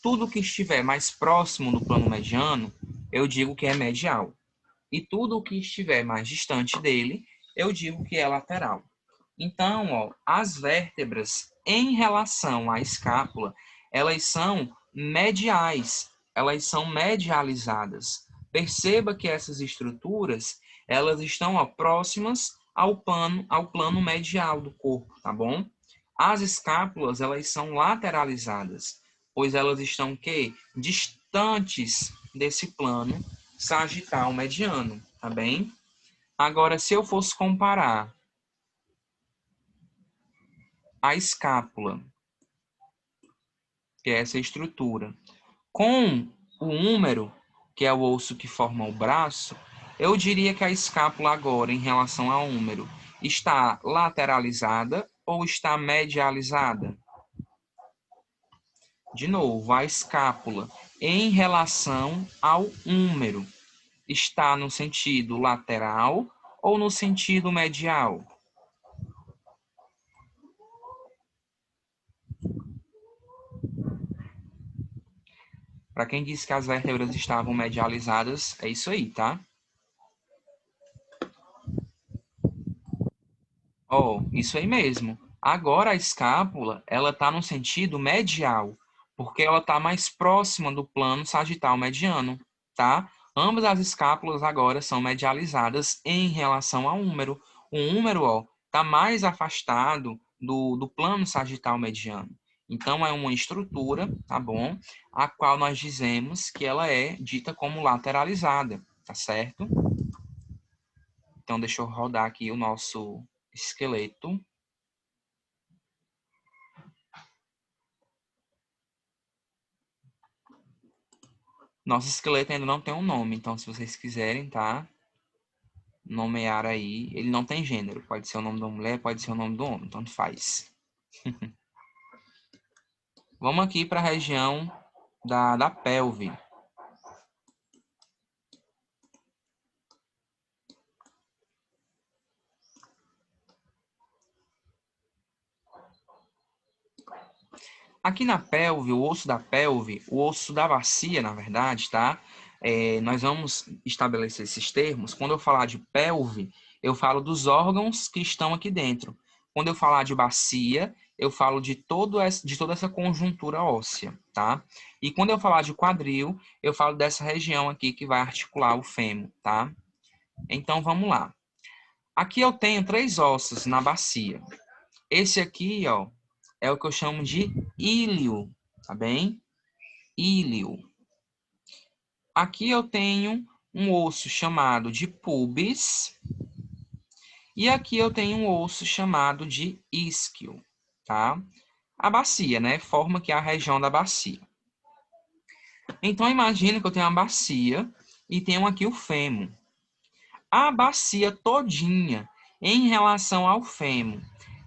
Tudo que estiver mais próximo do plano mediano, eu digo que é medial. E tudo que estiver mais distante dele, eu digo que é lateral. Então, ó, as vértebras em relação à escápula, elas são mediais, elas são medializadas. Perceba que essas estruturas, elas estão ó, próximas ao plano medial do corpo, tá bom? As escápulas, elas são lateralizadas, pois elas estão que distantes desse plano sagital mediano, tá bem? Agora, se eu fosse comparar a escápula, que é essa estrutura, com o húmero, que é o osso que forma o braço, eu diria que a escápula agora, em relação ao húmero, está lateralizada ou está medializada? De novo, a escápula em relação ao húmero. está no sentido lateral ou no sentido medial? Para quem disse que as vértebras estavam medializadas, é isso aí, tá? Ó, isso aí mesmo. Agora a escápula, ela está no sentido medial, porque ela está mais próxima do plano sagital mediano, tá? Ambas as escápulas agora são medializadas em relação ao húmero. O húmero, ó, está mais afastado do plano sagital mediano. Então, é uma estrutura, tá bom? A qual nós dizemos que ela é dita como lateralizada, tá certo? Então, deixa eu rodar aqui o nosso esqueleto. Nosso esqueleto ainda não tem um nome, então se vocês quiserem, tá? Nomear aí, ele não tem gênero. Pode ser o nome da mulher, pode ser o nome do homem, tanto faz. Vamos aqui para a região da pelve. Aqui na pelve, o osso da bacia, na verdade, tá? Nós vamos estabelecer esses termos. Quando eu falar de pelve, eu falo dos órgãos que estão aqui dentro. Quando eu falar de bacia, eu falo de toda essa conjuntura óssea, tá? E quando eu falar de quadril, eu falo dessa região aqui que vai articular o fêmur, tá? Então, vamos lá. Aqui eu tenho 3 ossos na bacia. Esse aqui, ó, é o que eu chamo de íleo, tá bem? Íleo. Aqui eu tenho um osso chamado de pubis e aqui eu tenho um osso chamado de isquio, tá? A bacia, né? Forma que é a região da bacia. Então, imagina que eu tenho uma bacia e tenho aqui o fêmur. A bacia todinha, em relação ao fêmur,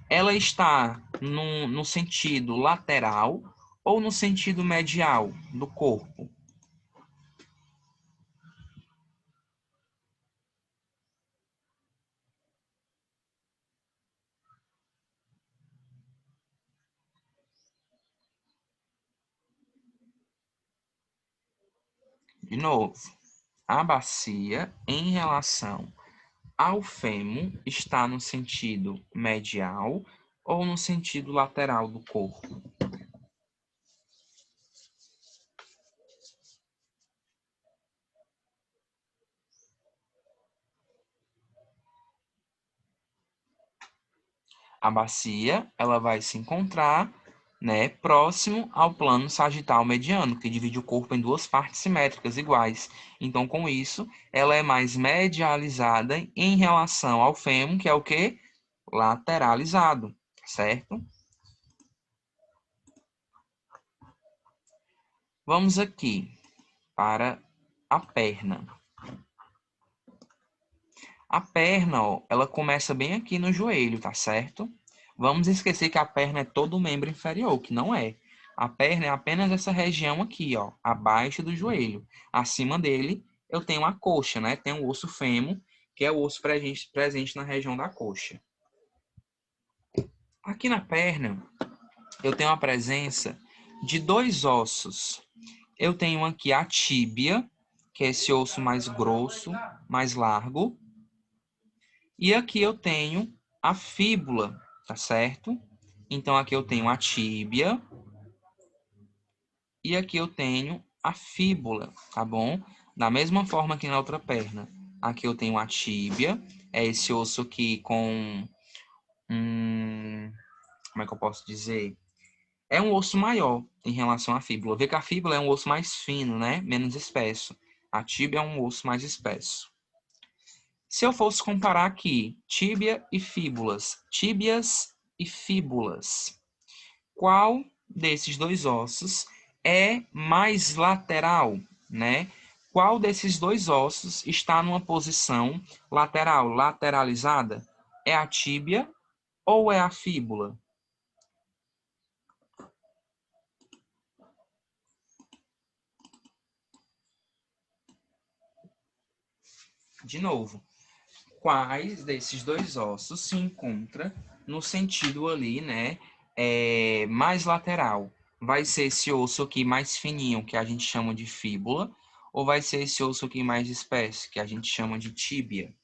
ela está no sentido lateral ou no sentido medial do corpo? De novo, a bacia em relação ao fêmur está no sentido medial ou no sentido lateral do corpo? A bacia, ela vai se encontrar, né, próximo ao plano sagital mediano, que divide o corpo em 2 partes simétricas iguais. Então, com isso, ela é mais medializada em relação ao fêmur, que é o quê? Lateralizado, certo? Vamos aqui para a perna. A perna, ó, ela começa bem aqui no joelho, tá certo? Vamos esquecer que a perna é todo o membro inferior, que não é. A perna é apenas essa região aqui, ó, abaixo do joelho. Acima dele, eu tenho a coxa, né? Tem o osso fêmur, que é o osso presente na região da coxa. Aqui na perna, eu tenho a presença de 2 ossos. Eu tenho aqui a tíbia, que é esse osso mais grosso, mais largo. E aqui eu tenho a fíbula, tá certo? Então, aqui eu tenho a tíbia e aqui eu tenho a fíbula, tá bom? Da mesma forma que na outra perna. Aqui eu tenho a tíbia, é esse osso aqui com como é que eu posso dizer? É um osso maior em relação à fíbula. Vê que a fíbula é um osso mais fino, né? Menos espesso. A tíbia é um osso mais espesso. Se eu fosse comparar aqui tíbia e fíbulas, tíbias e fíbulas, qual desses 2 ossos é mais lateral, né? Qual desses 2 ossos está numa posição lateral, lateralizada? É a tíbia ou é a fíbula? De novo, quais desses dois ossos se encontra no sentido ali, né, mais lateral? Vai ser esse osso aqui mais fininho, que a gente chama de fíbula, ou vai ser esse osso aqui mais espesso, que a gente chama de tíbia?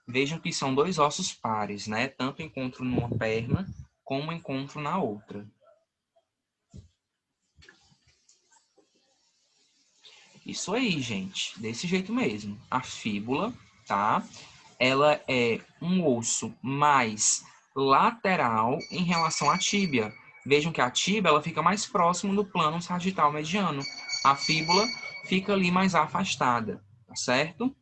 Vejam que são dois ossos pares, né? Tanto encontro numa perna como encontro na outra. Isso aí, gente. Desse jeito mesmo. A fíbula, tá? Ela é um osso mais lateral em relação à tíbia. Vejam que a tíbia ela fica mais próximo do plano sagital mediano. A fíbula fica ali mais afastada, tá certo?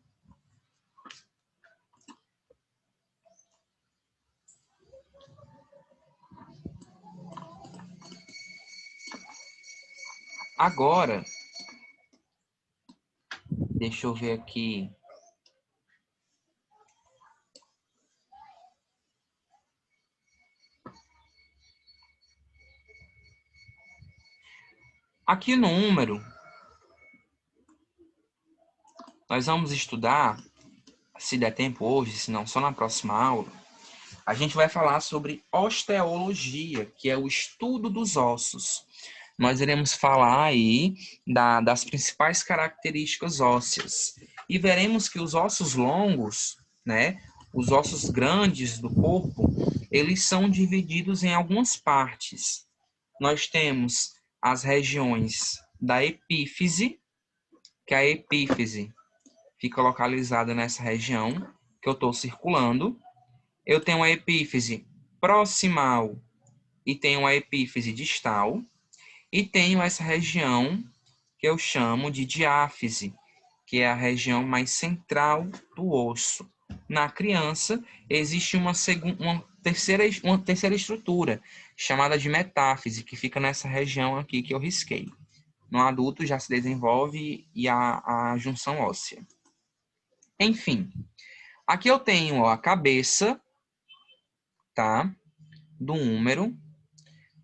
Agora, deixa eu ver aqui. Aqui no número, nós vamos estudar, se der tempo hoje, se não só na próxima aula, a gente vai falar sobre osteologia, que é o estudo dos ossos. Nós iremos falar aí das principais características ósseas. E veremos que os ossos longos, né, os ossos grandes do corpo, eles são divididos em algumas partes. Nós temos as regiões da epífise, que a epífise fica localizada nessa região que eu estou circulando. Eu tenho a epífise proximal e tenho a epífise distal. E tenho essa região que eu chamo de diáfise, que é a região mais central do osso. Na criança, existe uma terceira estrutura, chamada de metáfise, que fica nessa região aqui que eu risquei. No adulto já se desenvolve e a junção óssea. Enfim, aqui eu tenho a cabeça, tá? Do húmero.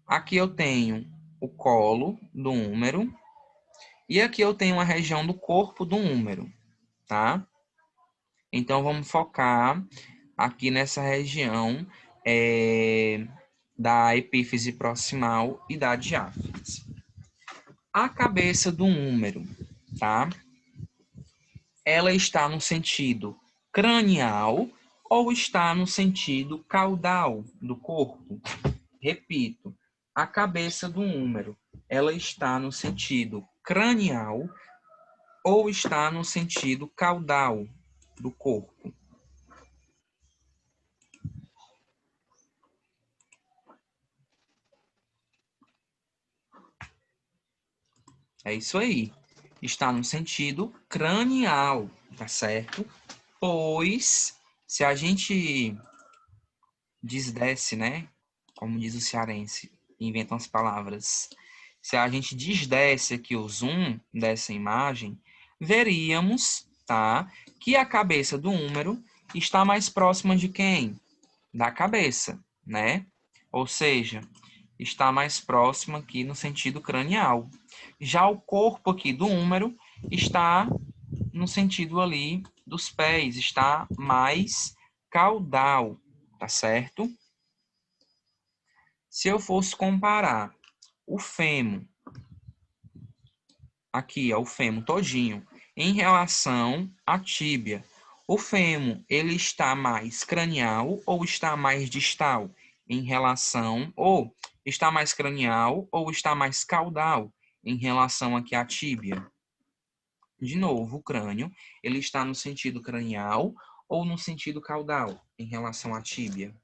Aqui eu tenho o colo do húmero. E aqui eu tenho a região do corpo do húmero, tá? Então, vamos focar aqui nessa região da epífise proximal e da diáfise. A cabeça do húmero, tá? Ela está no sentido cranial ou está no sentido caudal do corpo? Repito, a cabeça do húmero, ela está no sentido cranial ou está no sentido caudal do corpo? É isso aí. Está no sentido cranial, tá certo? Pois, se a gente desdesse, né? Como diz o cearense, inventam as palavras. Se a gente desdesse aqui o zoom dessa imagem, veríamos, tá? Que a cabeça do húmero está mais próxima de quem? Da cabeça, né? Ou seja, está mais próxima aqui no sentido cranial. Já o corpo aqui do húmero está no sentido ali dos pés, está mais caudal, tá certo? Se eu fosse comparar o fêmur, aqui, ó, o fêmur todinho, em relação à tíbia, o fêmur, ele está mais cranial ou está mais distal em relação, ou está mais cranial ou está mais caudal em relação aqui à tíbia? De novo, o crânio, ele está no sentido cranial ou no sentido caudal em relação à tíbia?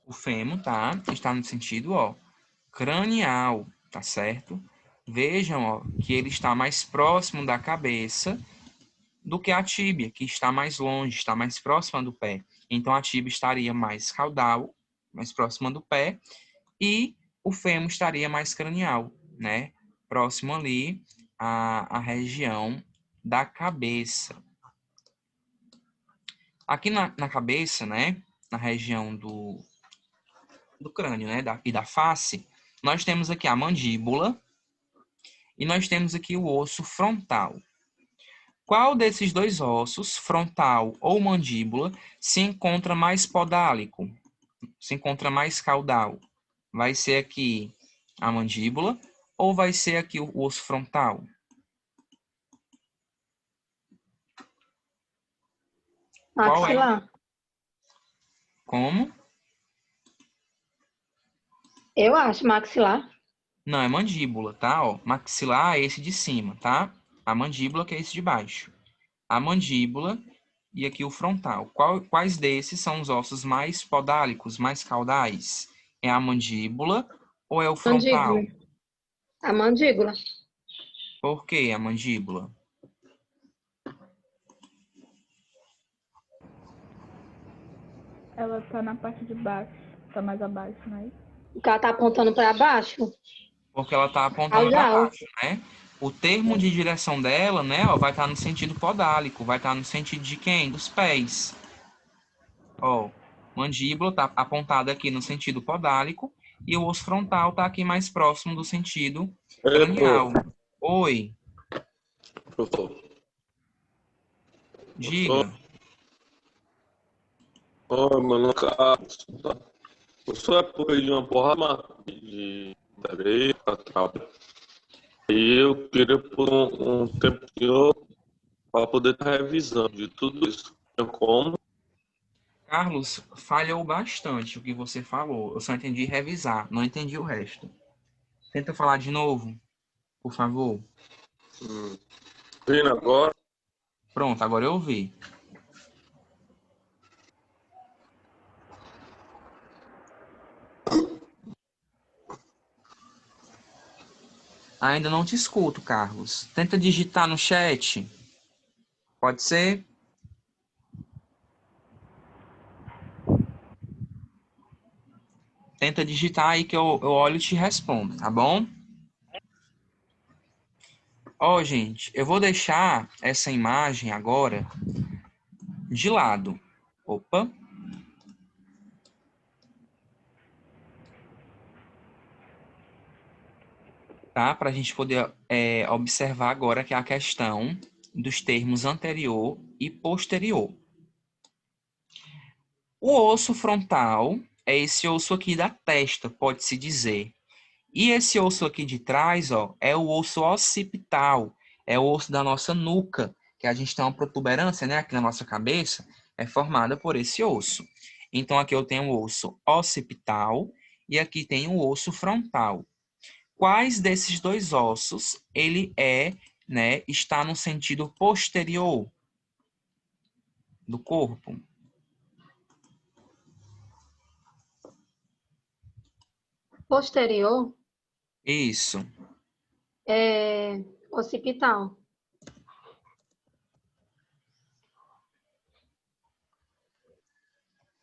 O fêmur, tá? Está no sentido, ó, cranial, tá certo? Vejam, ó, que ele está mais próximo da cabeça do que a tíbia, que está mais longe, está mais próxima do pé. Então, a tíbia estaria mais caudal, mais próxima do pé, e o fêmur estaria mais cranial, né? próximo ali à região da cabeça. Aqui na cabeça, né, na região do crânio, né, e da face, nós temos aqui a mandíbula e nós temos aqui o osso frontal. Qual desses dois ossos, frontal ou mandíbula, se encontra mais podálico? Se encontra mais caudal? Vai ser aqui a mandíbula ou vai ser aqui o osso frontal? Qual é? Maxilar. Como? Eu acho maxilar. Não, é mandíbula, tá? Ó, maxilar é esse de cima, tá? A mandíbula que é esse de baixo. A mandíbula e aqui o frontal. Quais desses são os ossos mais podálicos, mais caudais? É a mandíbula ou é o Mandíbula. frontal? A mandíbula. Por que a mandíbula? Ela tá na parte de baixo, tá mais abaixo, né? O cara tá apontando para baixo. Porque ela está apontando para Caudal. baixo, né? O termo de direção dela, né, ó, vai estar no sentido podálico, vai estar no sentido de quem? Dos pés. Ó, mandíbula está apontada aqui no sentido podálico e o osso frontal está aqui mais próximo do sentido cranial. Oi, Professor. diga. Mano, o senhor é por de uma porrada de areia, catrapa. E eu queria por um tempinho para poder estar revisando de tudo isso. Tem como? Carlos, falhou bastante o que você falou. Eu só entendi revisar, não entendi o resto. Tenta falar de novo, por favor. Vendo agora? Pronto, agora eu ouvi. Ainda não te escuto, Carlos. Tenta digitar no chat. Pode ser? Tenta digitar aí que eu olho e te respondo, tá bom? Ó, gente, eu vou deixar essa imagem agora de lado. Opa. Tá? Para a gente poder observar agora que é a questão dos termos anterior e posterior. O osso frontal é esse osso aqui da testa, pode-se dizer. E esse osso aqui de trás, ó, é o osso occipital, é o osso da nossa nuca, que a gente tem uma protuberância, né, aqui na nossa cabeça, é formada por esse osso. Então, aqui eu tenho o osso occipital e aqui tem o osso frontal. Quais desses dois ossos ele né, está no sentido posterior do corpo? Posterior. Isso. Occipital.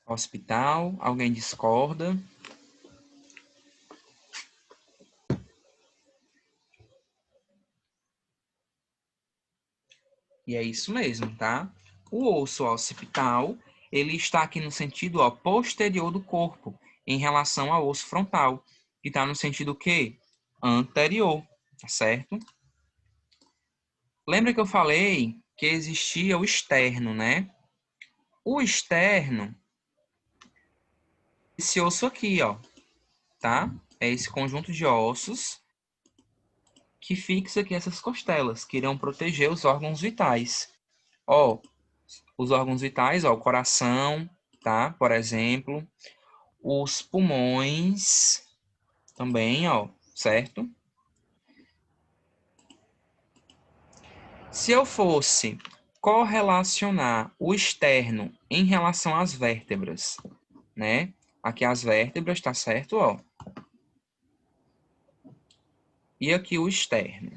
Hospital, alguém discorda? E é isso mesmo, tá? O osso occipital, ele está aqui no sentido posterior do corpo, em relação ao osso frontal, que está no sentido o quê? Anterior, tá certo? Lembra que eu falei que existia o externo, né? O externo, esse osso aqui, ó, tá? É esse conjunto de ossos que fixa aqui essas costelas, que irão proteger os órgãos vitais. Ó, os órgãos vitais, ó, o coração, tá? Por exemplo, os pulmões também, ó, certo? Se eu fosse correlacionar o externo em relação às vértebras, né? Aqui as vértebras, tá certo, ó. E aqui o externo.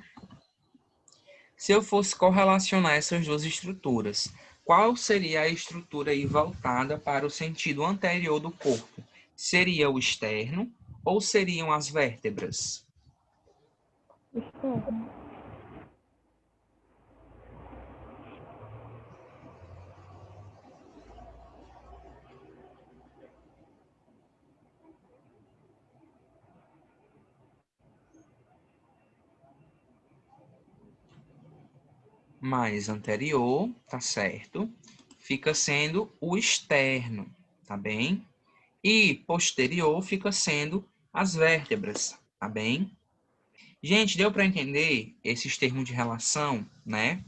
Se eu fosse correlacionar essas duas estruturas, qual seria a estrutura aí voltada para o sentido anterior do corpo? Seria o externo ou seriam as vértebras? Externo. Mais anterior, tá certo? Fica sendo o externo, tá bem? E posterior fica sendo as vértebras, tá bem? Gente, deu para entender esses termos de relação, né?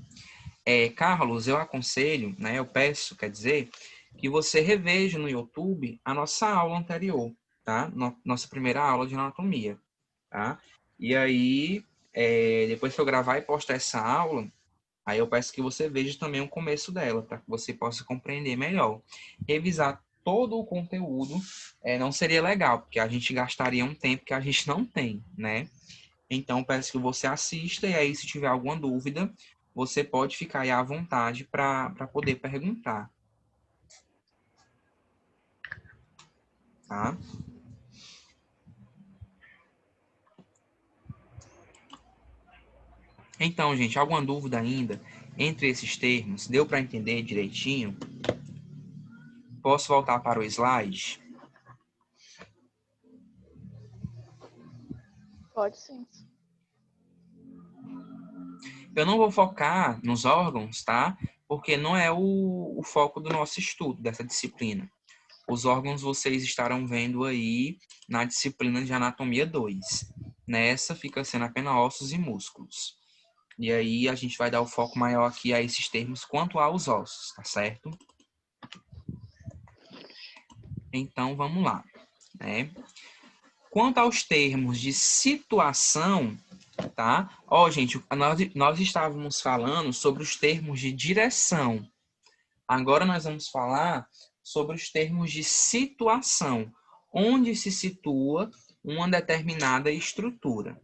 Carlos, eu aconselho, né? Eu peço, quer dizer, que você reveja no YouTube a nossa aula anterior, tá? Nossa primeira aula de anatomia, tá? E aí, depois que eu gravar e postar essa aula, aí eu peço que você veja também o começo dela, para que você possa compreender melhor. Revisar todo o conteúdo não seria legal, porque a gente gastaria um tempo que a gente não tem, né? Então, peço que você assista e aí, se tiver alguma dúvida, você pode ficar aí à vontade para poder perguntar. Tá? Então, gente, alguma dúvida ainda entre esses termos? Deu para entender direitinho? Posso voltar para o slide? Pode sim. Eu não vou focar nos órgãos, tá? Porque não é o foco do nosso estudo, dessa disciplina. Os órgãos vocês estarão vendo aí na disciplina de Anatomia 2. Nessa fica sendo apenas ossos e músculos. E aí a gente vai dar o foco maior aqui a esses termos quanto aos ossos, tá certo? Então vamos lá, né? Quanto aos termos de situação, tá? Ó, gente, nós estávamos falando sobre os termos de direção. Agora nós vamos falar sobre os termos de situação, onde se situa uma determinada estrutura.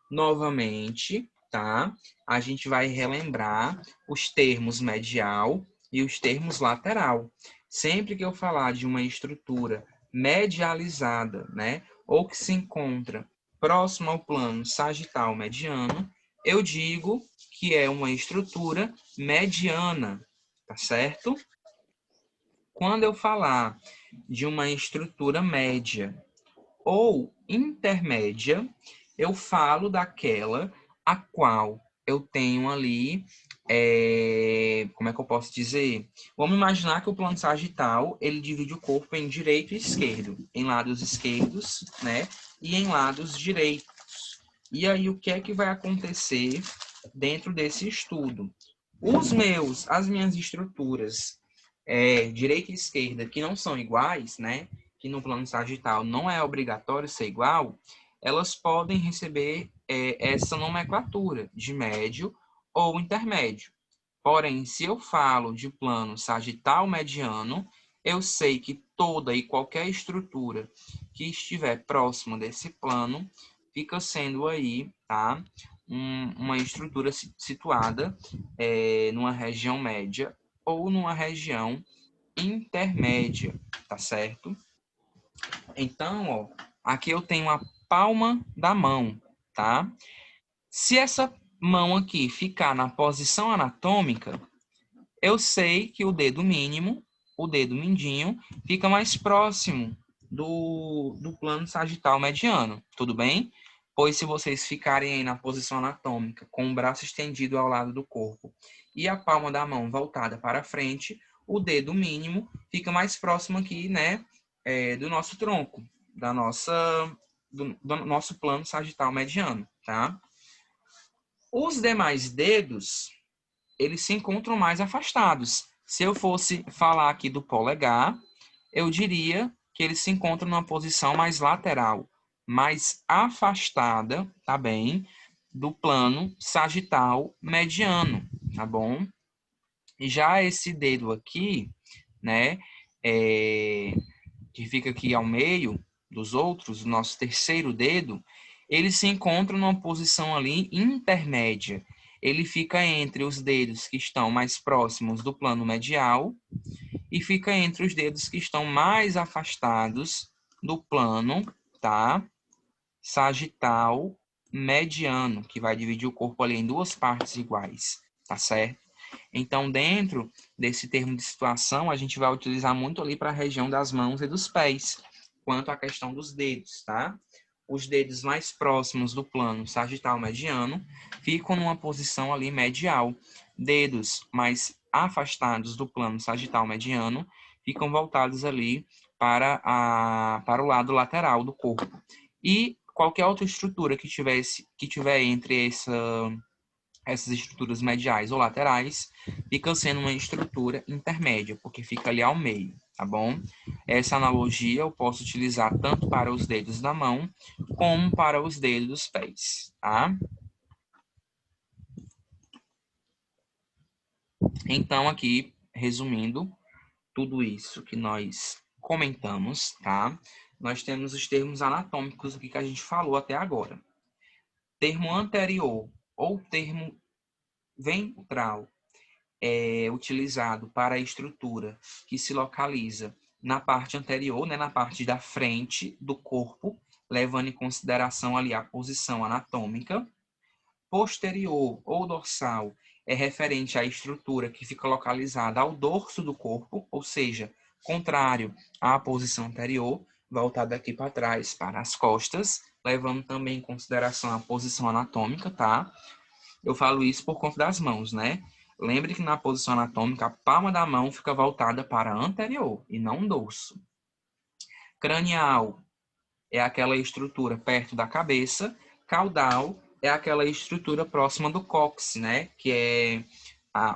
Novamente, tá? A gente vai relembrar os termos medial e os termos lateral. Sempre que eu falar de uma estrutura medializada, né, ou que se encontra próximo ao plano sagital mediano, eu digo que é uma estrutura mediana, tá certo? Quando eu falar de uma estrutura média ou intermédia, eu falo daquela a qual eu tenho ali, como é que eu posso dizer? Vamos imaginar que o plano sagital, ele divide o corpo em direito e esquerdo, em lados esquerdos, né, e em lados direitos. E aí, o que é que vai acontecer dentro desse estudo? As minhas estruturas, direita e esquerda, que não são iguais, né, que no plano sagital não é obrigatório ser igual, elas podem receber essa nomenclatura de médio ou intermédio. Porém, se eu falo de plano sagital mediano, eu sei que toda e qualquer estrutura que estiver próxima desse plano fica sendo aí, tá? Uma estrutura situada numa região média ou numa região intermédia, tá certo? Então, ó, aqui eu tenho a palma da mão, tá? Se essa mão aqui ficar na posição anatômica, eu sei que o dedo mínimo, o dedo mindinho, fica mais próximo do plano sagital mediano, tudo bem? Pois se vocês ficarem aí na posição anatômica, com o braço estendido ao lado do corpo e a palma da mão voltada para frente, o dedo mínimo fica mais próximo aqui, né, do nosso tronco, do nosso plano sagital mediano, tá? Os demais dedos, eles se encontram mais afastados. Se eu fosse falar aqui do polegar, eu diria que eles se encontram numa posição mais lateral, mais afastada, tá bem, do plano sagital mediano, tá bom? E já esse dedo aqui, né, que fica aqui ao meio dos outros, o nosso terceiro dedo, ele se encontra numa posição ali intermédia. Ele fica entre os dedos que estão mais próximos do plano medial e fica entre os dedos que estão mais afastados do plano, tá? Sagital mediano, que vai dividir o corpo ali em duas partes iguais, tá certo? Então, dentro desse termo de situação, a gente vai utilizar muito ali para a região das mãos e dos pés, quanto à questão dos dedos, tá? Os dedos mais próximos do plano sagital mediano ficam numa posição ali medial. Dedos mais afastados do plano sagital mediano ficam voltados ali para o lado lateral do corpo. E qualquer outra estrutura que tiver entre essas estruturas mediais ou laterais, fica sendo uma estrutura intermédia, porque fica ali ao meio, tá bom? Essa analogia eu posso utilizar tanto para os dedos da mão, como para os dedos dos pés, tá? Então, aqui, resumindo tudo isso que nós comentamos, tá? Nós temos os termos anatômicos aqui que a gente falou até agora. Termo anterior ou termo ventral é utilizado para a estrutura que se localiza na parte anterior, né, na parte da frente do corpo, levando em consideração ali a posição anatômica. Posterior ou dorsal é referente à estrutura que fica localizada ao dorso do corpo, ou seja, contrário à posição anterior, voltada aqui para trás, para as costas, levando também em consideração a posição anatômica, tá? Eu falo isso por conta das mãos, né? Lembre que na posição anatômica, a palma da mão fica voltada para anterior e não dorso. Cranial é aquela estrutura perto da cabeça. Caudal é aquela estrutura próxima do cóccix, né? Que é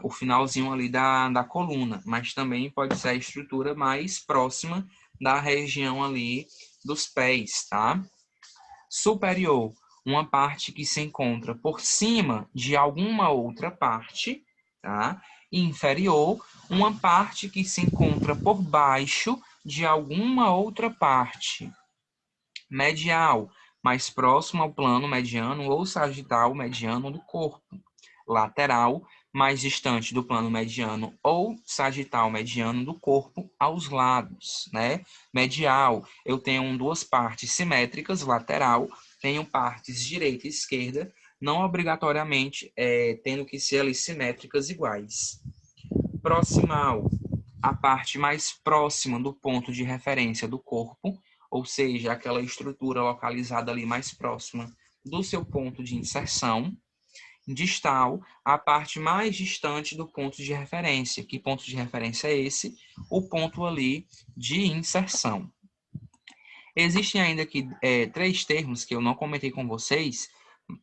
o finalzinho ali da coluna. Mas também pode ser a estrutura mais próxima da região ali dos pés, tá? Superior, uma parte que se encontra por cima de alguma outra parte, tá? Inferior, uma parte que se encontra por baixo de alguma outra parte. Medial, mais próximo ao plano mediano ou sagital mediano do corpo. Lateral, mais distante do plano mediano ou sagital mediano do corpo aos lados, né? Medial, eu tenho duas partes simétricas, lateral, tenho partes direita e esquerda, não obrigatoriamente tendo que ser ali simétricas iguais. Proximal, a parte mais próxima do ponto de referência do corpo, ou seja, aquela estrutura localizada ali mais próxima do seu ponto de inserção. Distal, a parte mais distante do ponto de referência. Que ponto de referência é esse? O ponto ali de inserção. Existem ainda aqui três termos que eu não comentei com vocês,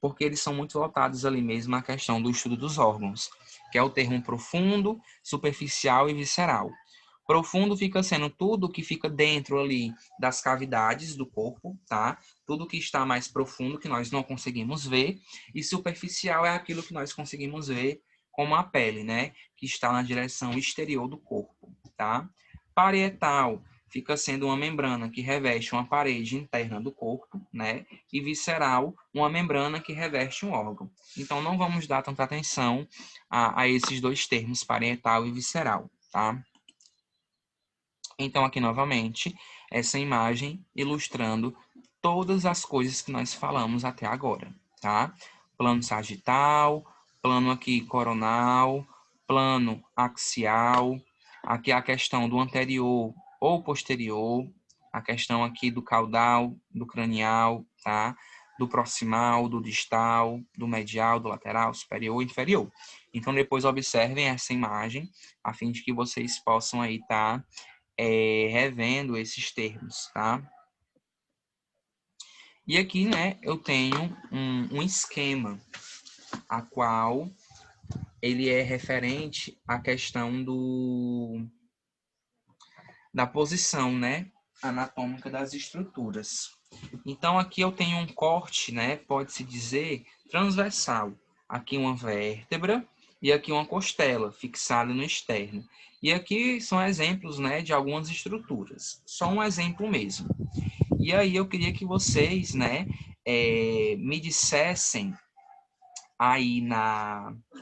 porque eles são muito voltados ali mesmo à questão do estudo dos órgãos, que é o termo profundo, superficial e visceral. Profundo fica sendo tudo que fica dentro ali das cavidades do corpo, tá? Tudo que está mais profundo, que nós não conseguimos ver. E superficial é aquilo que nós conseguimos ver como a pele, né? Que está na direção exterior do corpo, tá? Parietal fica sendo uma membrana que reveste uma parede interna do corpo, né? E visceral, uma membrana que reveste um órgão. Então, não vamos dar tanta atenção a esses dois termos, parietal e visceral, tá? Então, aqui novamente, essa imagem ilustrando todas as coisas que nós falamos até agora, tá? Plano sagital, plano aqui coronal, plano axial, aqui a questão do anterior ou posterior, a questão aqui do caudal, do cranial, tá? Do proximal, do distal, do medial, do lateral, superior e inferior. Então, depois observem essa imagem, a fim de que vocês possam aí estar revendo esses termos, tá? E aqui, né, eu tenho um esquema, a qual ele é referente à questão da posição, né, anatômica das estruturas. Então, aqui eu tenho um corte, né, pode-se dizer, transversal. Aqui uma vértebra e aqui uma costela fixada no externo. E aqui são exemplos, né, de algumas estruturas. Só um exemplo mesmo. E aí eu queria que vocês, né, me dissessem aí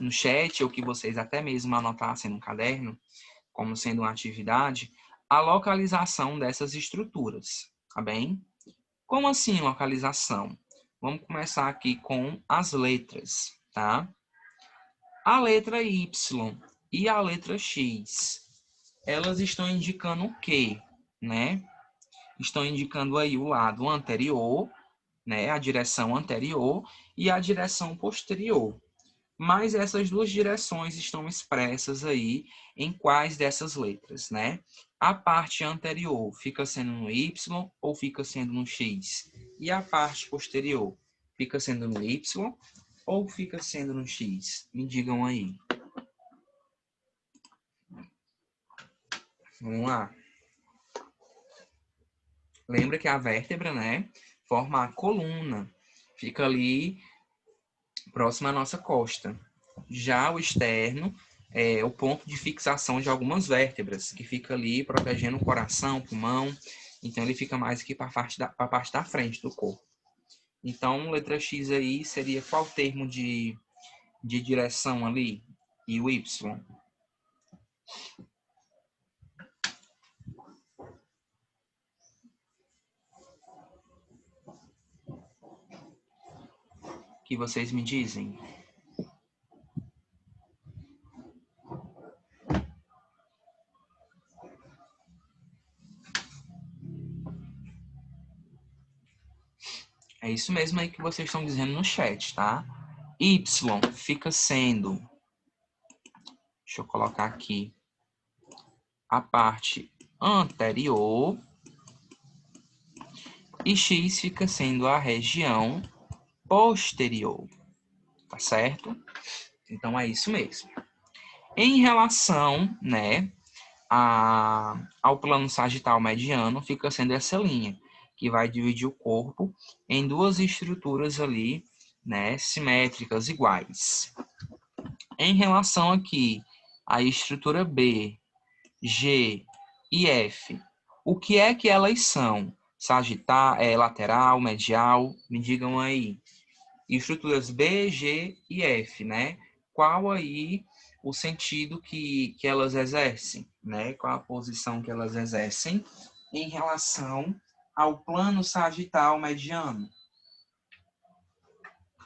no chat, ou que vocês até mesmo anotassem no caderno, como sendo uma atividade, a localização dessas estruturas, tá bem? Como assim localização? Vamos começar aqui com as letras, tá? A letra Y e a letra X, elas estão indicando o quê, né? Estão indicando aí o lado anterior, né? A direção anterior e a direção posterior. Mas essas duas direções estão expressas aí em quais dessas letras, né? A parte anterior fica sendo no Y ou fica sendo no X? E a parte posterior fica sendo no Y ou fica sendo no X? Me digam aí. Vamos lá. Lembra que a vértebra, né, forma a coluna. Fica ali próximo à nossa costa. Já o externo é o ponto de fixação de algumas vértebras, que fica ali protegendo o coração, o pulmão. Então, ele fica mais aqui para a parte da frente do corpo. Então, letra X aí seria qual termo de direção ali? E o Y? Que vocês me dizem? É isso mesmo aí que vocês estão dizendo no chat, tá? Y fica sendo, deixa eu colocar aqui, a parte anterior e X fica sendo a região posterior, tá certo? Então é isso mesmo. Em relação, né, ao plano sagital mediano, fica sendo essa linha, que vai dividir o corpo em duas estruturas ali, né, simétricas iguais. Em relação aqui à estrutura B, G e F, o que é que elas são? Sagital, lateral, medial? Me digam aí. Estruturas B, G e F, né? Qual aí o sentido que elas exercem, né? Qual a posição que elas exercem em relação ao plano sagital mediano?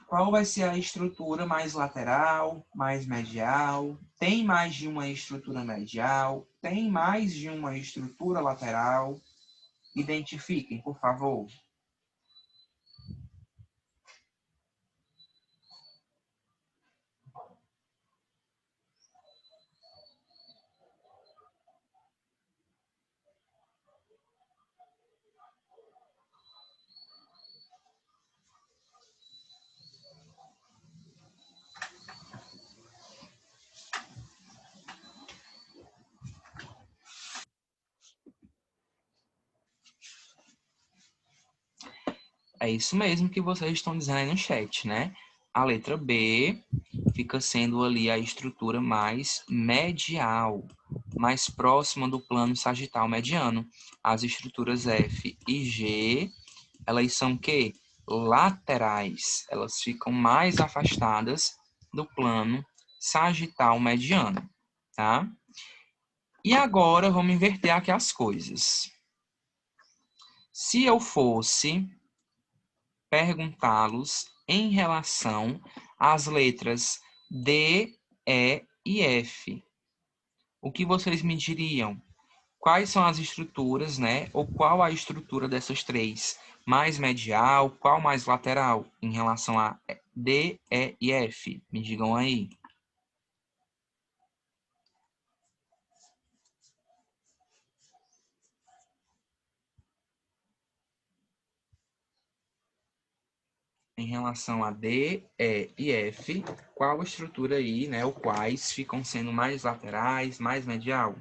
Qual vai ser a estrutura mais lateral, mais medial? Tem mais de uma estrutura medial? Tem mais de uma estrutura lateral? Identifiquem, por favor. É isso mesmo que vocês estão dizendo aí no chat, né? A letra B fica sendo ali a estrutura mais medial, mais próxima do plano sagital mediano. As estruturas F e G, elas são o quê? Laterais. Elas ficam mais afastadas do plano sagital mediano, tá? E agora vamos inverter aqui as coisas. Se eu fosse perguntá-los em relação às letras D, E e F. O que vocês me diriam? Quais são as estruturas, né? Ou qual a estrutura dessas três? Mais medial, qual mais lateral em relação a D, E e F? Me digam aí. Em relação a D, E e F, qual a estrutura aí, né? Ou quais ficam sendo mais laterais, mais medial?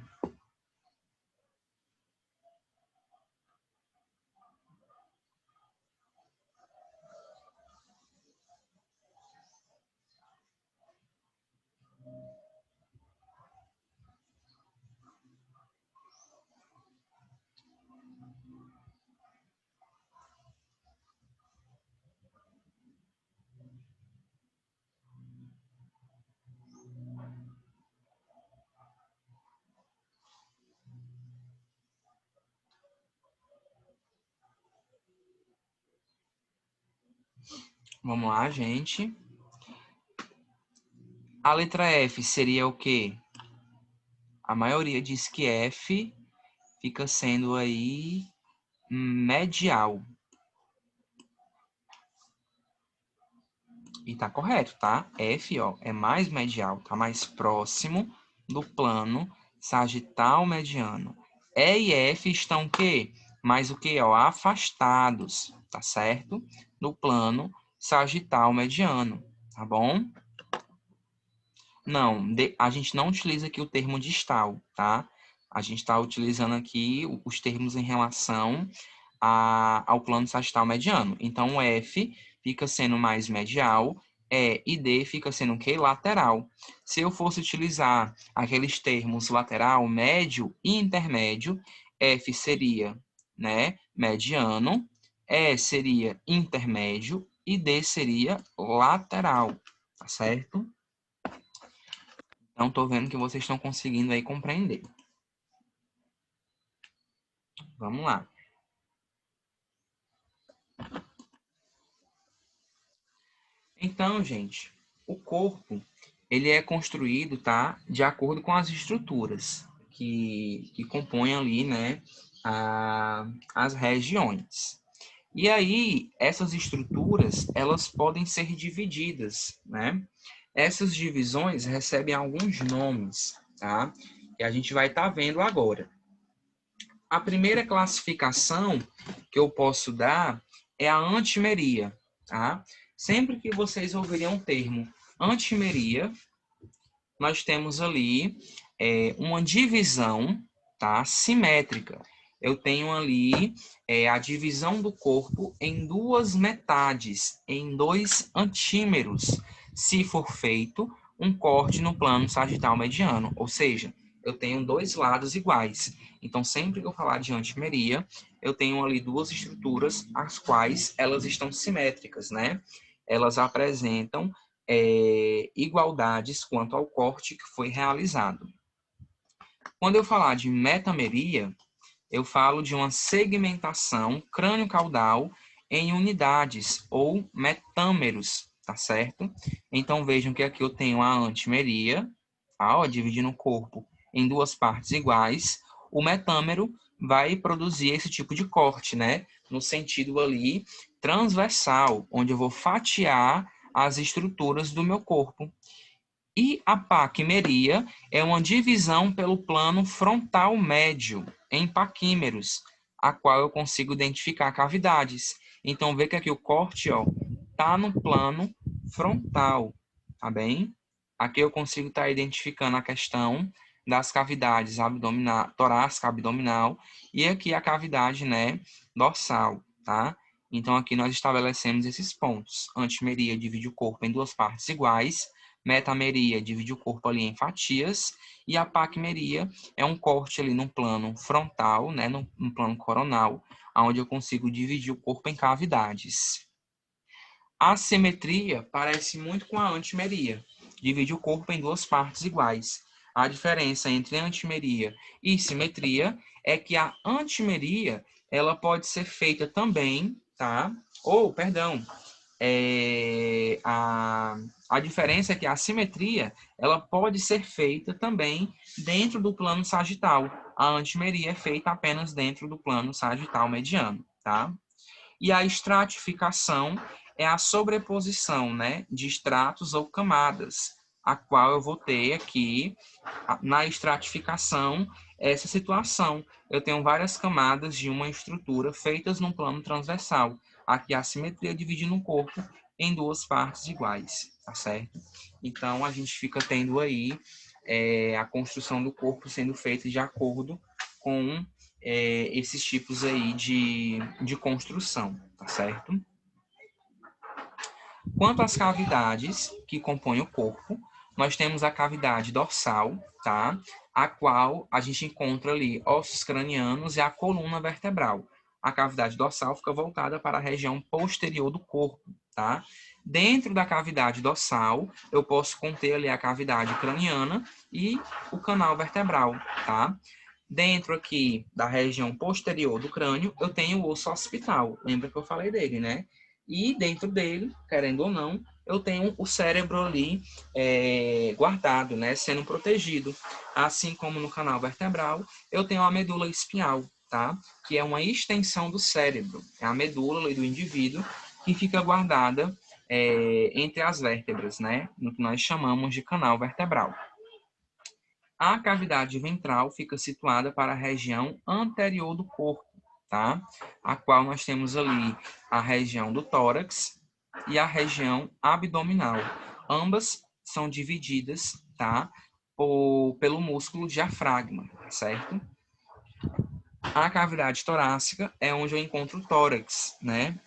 Vamos lá, gente. A letra F seria o quê? A maioria diz que F fica sendo aí medial. E tá correto, tá? F, ó, é mais medial, tá mais próximo do plano sagital mediano. E e F estão o quê? Mais o quê, ó? Afastados, tá certo? Do plano sagital mediano, tá bom? Não, a gente não utiliza aqui o termo distal, tá? A gente está utilizando aqui os termos em relação ao plano sagital mediano. Então, o F fica sendo mais medial, e D fica sendo o quê? Lateral. Se eu fosse utilizar aqueles termos lateral, médio e intermédio, F seria, né, mediano, E seria intermédio e D seria lateral, tá certo? Então, estou vendo que vocês estão conseguindo aí compreender. Vamos lá. Então, gente, o corpo, ele é construído, tá? De acordo com as estruturas que compõem ali, né? As regiões. E aí, essas estruturas, elas podem ser divididas, né? Essas divisões recebem alguns nomes, tá? Que a gente vai estar vendo agora. A primeira classificação que eu posso dar é a antimeria, tá? Sempre que vocês ouvirem o termo antimeria, nós temos ali uma divisão, tá, simétrica. Eu tenho ali a divisão do corpo em duas metades, em dois antímeros, se for feito um corte no plano sagital mediano, ou seja, eu tenho dois lados iguais. Então, sempre que eu falar de antimeria, eu tenho ali duas estruturas, as quais elas estão simétricas, né? Elas apresentam igualdades quanto ao corte que foi realizado. Quando eu falar de metameria, eu falo de uma segmentação crânio-caudal em unidades ou metâmeros, tá certo? Então vejam que aqui eu tenho a antimeria, tá? Ó, dividindo o corpo em duas partes iguais. O metâmero vai produzir esse tipo de corte, né? No sentido ali transversal, onde eu vou fatiar as estruturas do meu corpo. E a paquimeria é uma divisão pelo plano frontal médio em paquímeros, a qual eu consigo identificar cavidades. Então, vê que aqui o corte está no plano frontal, tá bem? Aqui eu consigo estar identificando a questão das cavidades abdominal, torácica abdominal e aqui a cavidade, né, dorsal, tá? Então, aqui nós estabelecemos esses pontos. Antimeria divide o corpo em duas partes iguais, metameria divide o corpo ali em fatias, e a paquimeria é um corte ali no plano frontal, né, no plano coronal, onde eu consigo dividir o corpo em cavidades. A simetria parece muito com a antimeria, divide o corpo em duas partes iguais. A diferença entre antimeria e simetria é que a antimeria ela pode ser feita também, tá? A diferença é que a simetria ela pode ser feita também dentro do plano sagital. A antimeria é feita apenas dentro do plano sagital mediano, tá? E a estratificação é a sobreposição, né, de estratos ou camadas, a qual eu vou ter aqui na estratificação essa situação. Eu tenho várias camadas de uma estrutura feitas num plano transversal. Aqui a simetria dividindo o corpo em duas partes iguais, tá certo? Então, a gente fica tendo aí a construção do corpo sendo feita de acordo com esses tipos aí de construção, tá certo? Quanto às cavidades que compõem o corpo, nós temos a cavidade dorsal, tá? A qual a gente encontra ali ossos cranianos e a coluna vertebral. A cavidade dorsal fica voltada para a região posterior do corpo, tá? Dentro da cavidade dorsal, eu posso conter ali a cavidade craniana e o canal vertebral, tá? Dentro aqui da região posterior do crânio, eu tenho o osso occipital. Lembra que eu falei dele, né? E dentro dele, querendo ou não, eu tenho o cérebro ali guardado, né, sendo protegido. Assim como no canal vertebral, eu tenho a medula espinhal, tá? Que é uma extensão do cérebro. É a medula ali do indivíduo que fica guardada entre as vértebras, né? No que nós chamamos de canal vertebral. A cavidade ventral fica situada para a região anterior do corpo, tá? A qual nós temos ali a região do tórax e a região abdominal. Ambas são divididas, tá? Pelo músculo diafragma, certo? A cavidade torácica é onde eu encontro o tórax, né?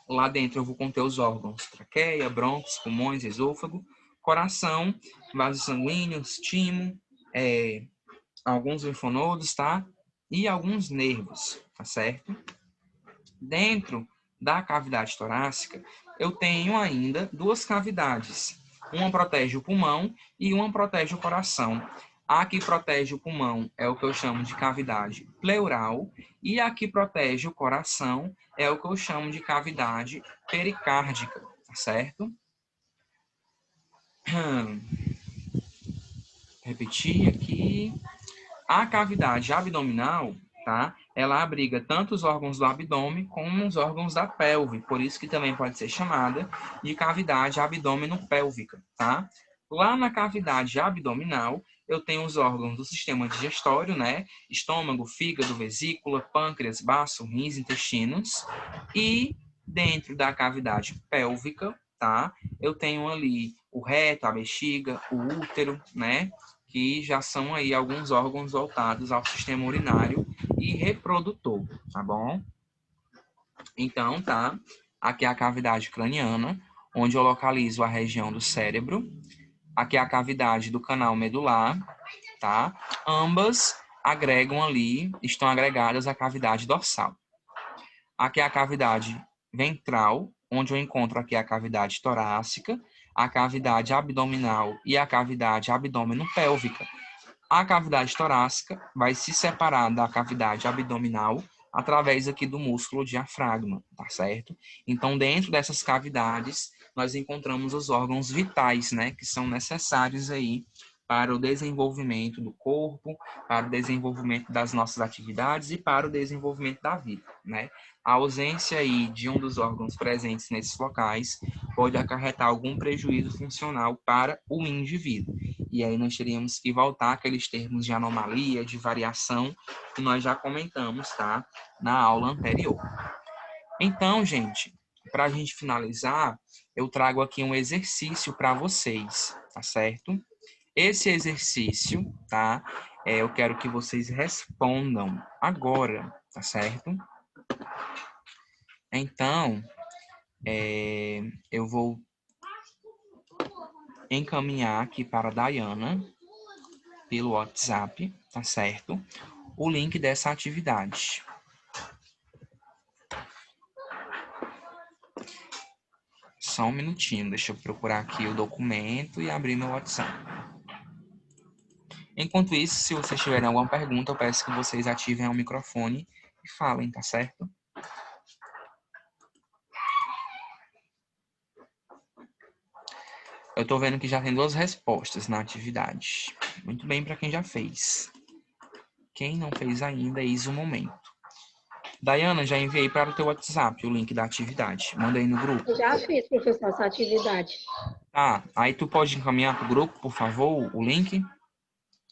Lá dentro eu vou conter os órgãos: traqueia, brônquios, pulmões, esôfago, coração, vasos sanguíneos, timo, alguns linfonodos, tá? E alguns nervos, tá certo? Dentro da cavidade torácica, eu tenho ainda duas cavidades. Uma protege o pulmão e uma protege o coração. A que protege o pulmão é o que eu chamo de cavidade pleural e a que protege o coração é o que eu chamo de cavidade pericárdica, tá certo? Repetir aqui. A cavidade abdominal, tá? Ela abriga tanto os órgãos do abdômen como os órgãos da pelve, por isso que também pode ser chamada de cavidade abdômeno-pélvica, tá? Lá na cavidade abdominal, eu tenho os órgãos do sistema digestório, né? Estômago, fígado, vesícula, pâncreas, baço, rins, intestinos. E dentro da cavidade pélvica, tá? Eu tenho ali o reto, a bexiga, o útero, né? Que já são aí alguns órgãos voltados ao sistema urinário e reprodutor, tá bom? Então, tá, aqui é a cavidade craniana, onde eu localizo a região do cérebro. Aqui é a cavidade do canal medular, tá? Ambas agregam ali, estão agregadas à cavidade dorsal. Aqui é a cavidade ventral, onde eu encontro aqui a cavidade torácica, a cavidade abdominal e a cavidade abdômeno-pélvica. A cavidade torácica vai se separar da cavidade abdominal através aqui do músculo diafragma, tá certo? Então, dentro dessas cavidades, nós encontramos os órgãos vitais, né, que são necessários aí para o desenvolvimento do corpo, para o desenvolvimento das nossas atividades e para o desenvolvimento da vida, né? A ausência aí de um dos órgãos presentes nesses locais pode acarretar algum prejuízo funcional para o indivíduo. E aí nós teríamos que voltar àqueles termos de anomalia, de variação, que nós já comentamos, tá? Na aula anterior. Então, gente, para a gente finalizar, eu trago aqui um exercício para vocês, tá certo? Esse exercício, tá? Eu quero que vocês respondam agora, tá certo? Então, eu vou encaminhar aqui para a Dayana, pelo WhatsApp, tá certo? O link dessa atividade. Só um minutinho, deixa eu procurar aqui o documento e abrir meu WhatsApp. Enquanto isso, se vocês tiverem alguma pergunta, eu peço que vocês ativem o microfone e falem, tá certo? Eu tô vendo que já tem 2 respostas na atividade. Muito bem para quem já fez. Quem não fez ainda, eis o momento. Dayana, já enviei para o teu WhatsApp o link da atividade. Manda aí no grupo. Eu já fiz, professor, essa atividade. Tá, aí tu pode encaminhar para o grupo, por favor, o link?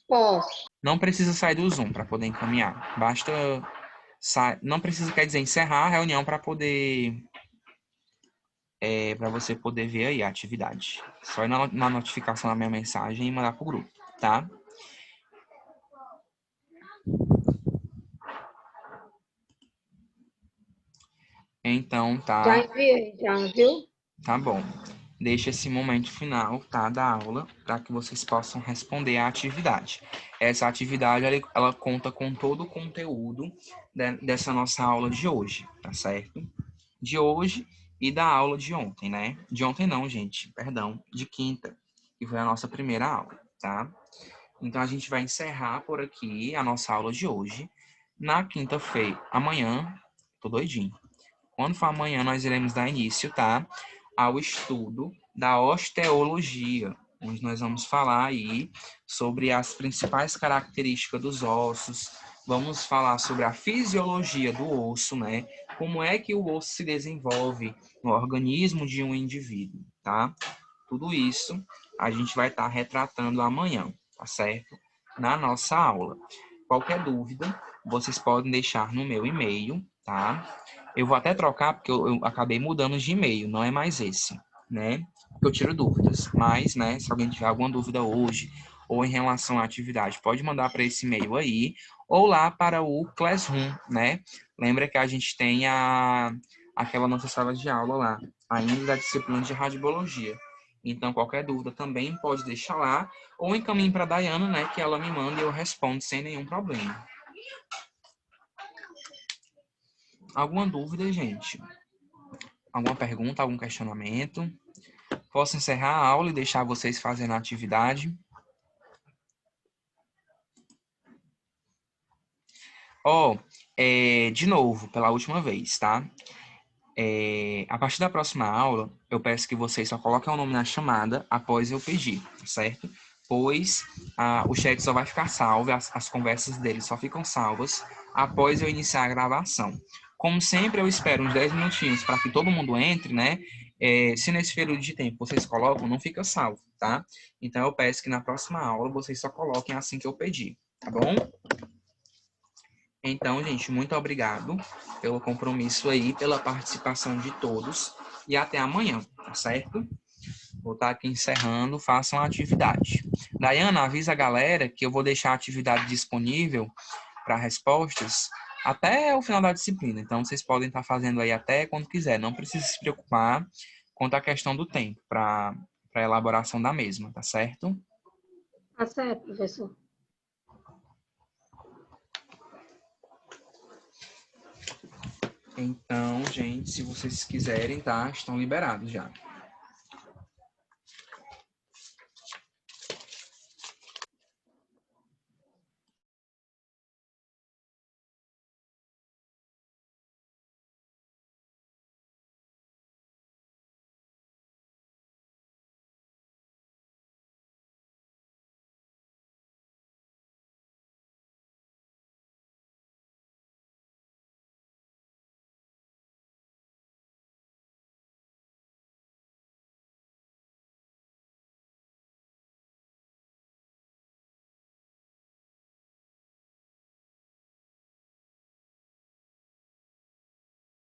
Posso. Não precisa sair do Zoom para poder encaminhar. Basta... Não precisa, quer dizer, encerrar a reunião para poder... para você poder ver aí a atividade. Só ir na notificação da minha mensagem e mandar para o grupo, tá? Então, tá. Já enviei, já, viu? Tá bom. Deixa esse momento final, tá, da aula, para que vocês possam responder à atividade. Essa atividade, ela conta com todo o conteúdo dessa nossa aula de hoje, tá certo? De hoje e da aula de ontem, né? De ontem não, gente, perdão, de quinta, que foi a nossa primeira aula, tá? Então, a gente vai encerrar por aqui a nossa aula de hoje. Na quinta-feira, amanhã, tô doidinho. quando for amanhã, nós iremos dar início, tá? Ao estudo da osteologia, onde nós vamos falar aí sobre as principais características dos ossos, vamos falar sobre a fisiologia do osso, né? Como é que o osso se desenvolve no organismo de um indivíduo, tá? Tudo isso a gente vai estar retratando amanhã, tá certo? Na nossa aula. Qualquer dúvida, vocês podem deixar no meu e-mail, tá? Eu vou até trocar, porque eu acabei mudando de e-mail, não é mais esse, né? Porque eu tiro dúvidas. Mas, né, se alguém tiver alguma dúvida hoje ou em relação à atividade, pode mandar para esse e-mail aí, ou lá para o Classroom, né? Lembra que a gente tem aquela nossa sala de aula lá, ainda da disciplina de radiologia. Então, qualquer dúvida também pode deixar lá, ou encaminhe para a Dayana, né, que ela me manda e eu respondo sem nenhum problema. Alguma dúvida, gente? Alguma pergunta, algum questionamento? Posso encerrar a aula e deixar vocês fazendo a atividade? De novo, pela última vez, tá? A partir da próxima aula, eu peço que vocês só coloquem o nome na chamada após eu pedir, certo? Pois o chat só vai ficar salvo, as conversas deles só ficam salvas após eu iniciar a gravação. Como sempre, eu espero uns 10 minutinhos para que todo mundo entre, né? Se nesse período de tempo vocês colocam, não fica salvo, tá? Então, eu peço que na próxima aula vocês só coloquem assim que eu pedir, tá bom? Então, gente, muito obrigado pelo compromisso aí, pela participação de todos e até amanhã, tá certo? Vou estar aqui encerrando, façam a atividade. Dayana, avisa a galera que eu vou deixar a atividade disponível para respostas até o final da disciplina. Então, vocês podem estar fazendo aí até quando quiser. Não precisa se preocupar quanto à questão do tempo para a elaboração da mesma, tá certo? Tá certo, professor. Então, gente, se vocês quiserem, tá? Estão liberados já.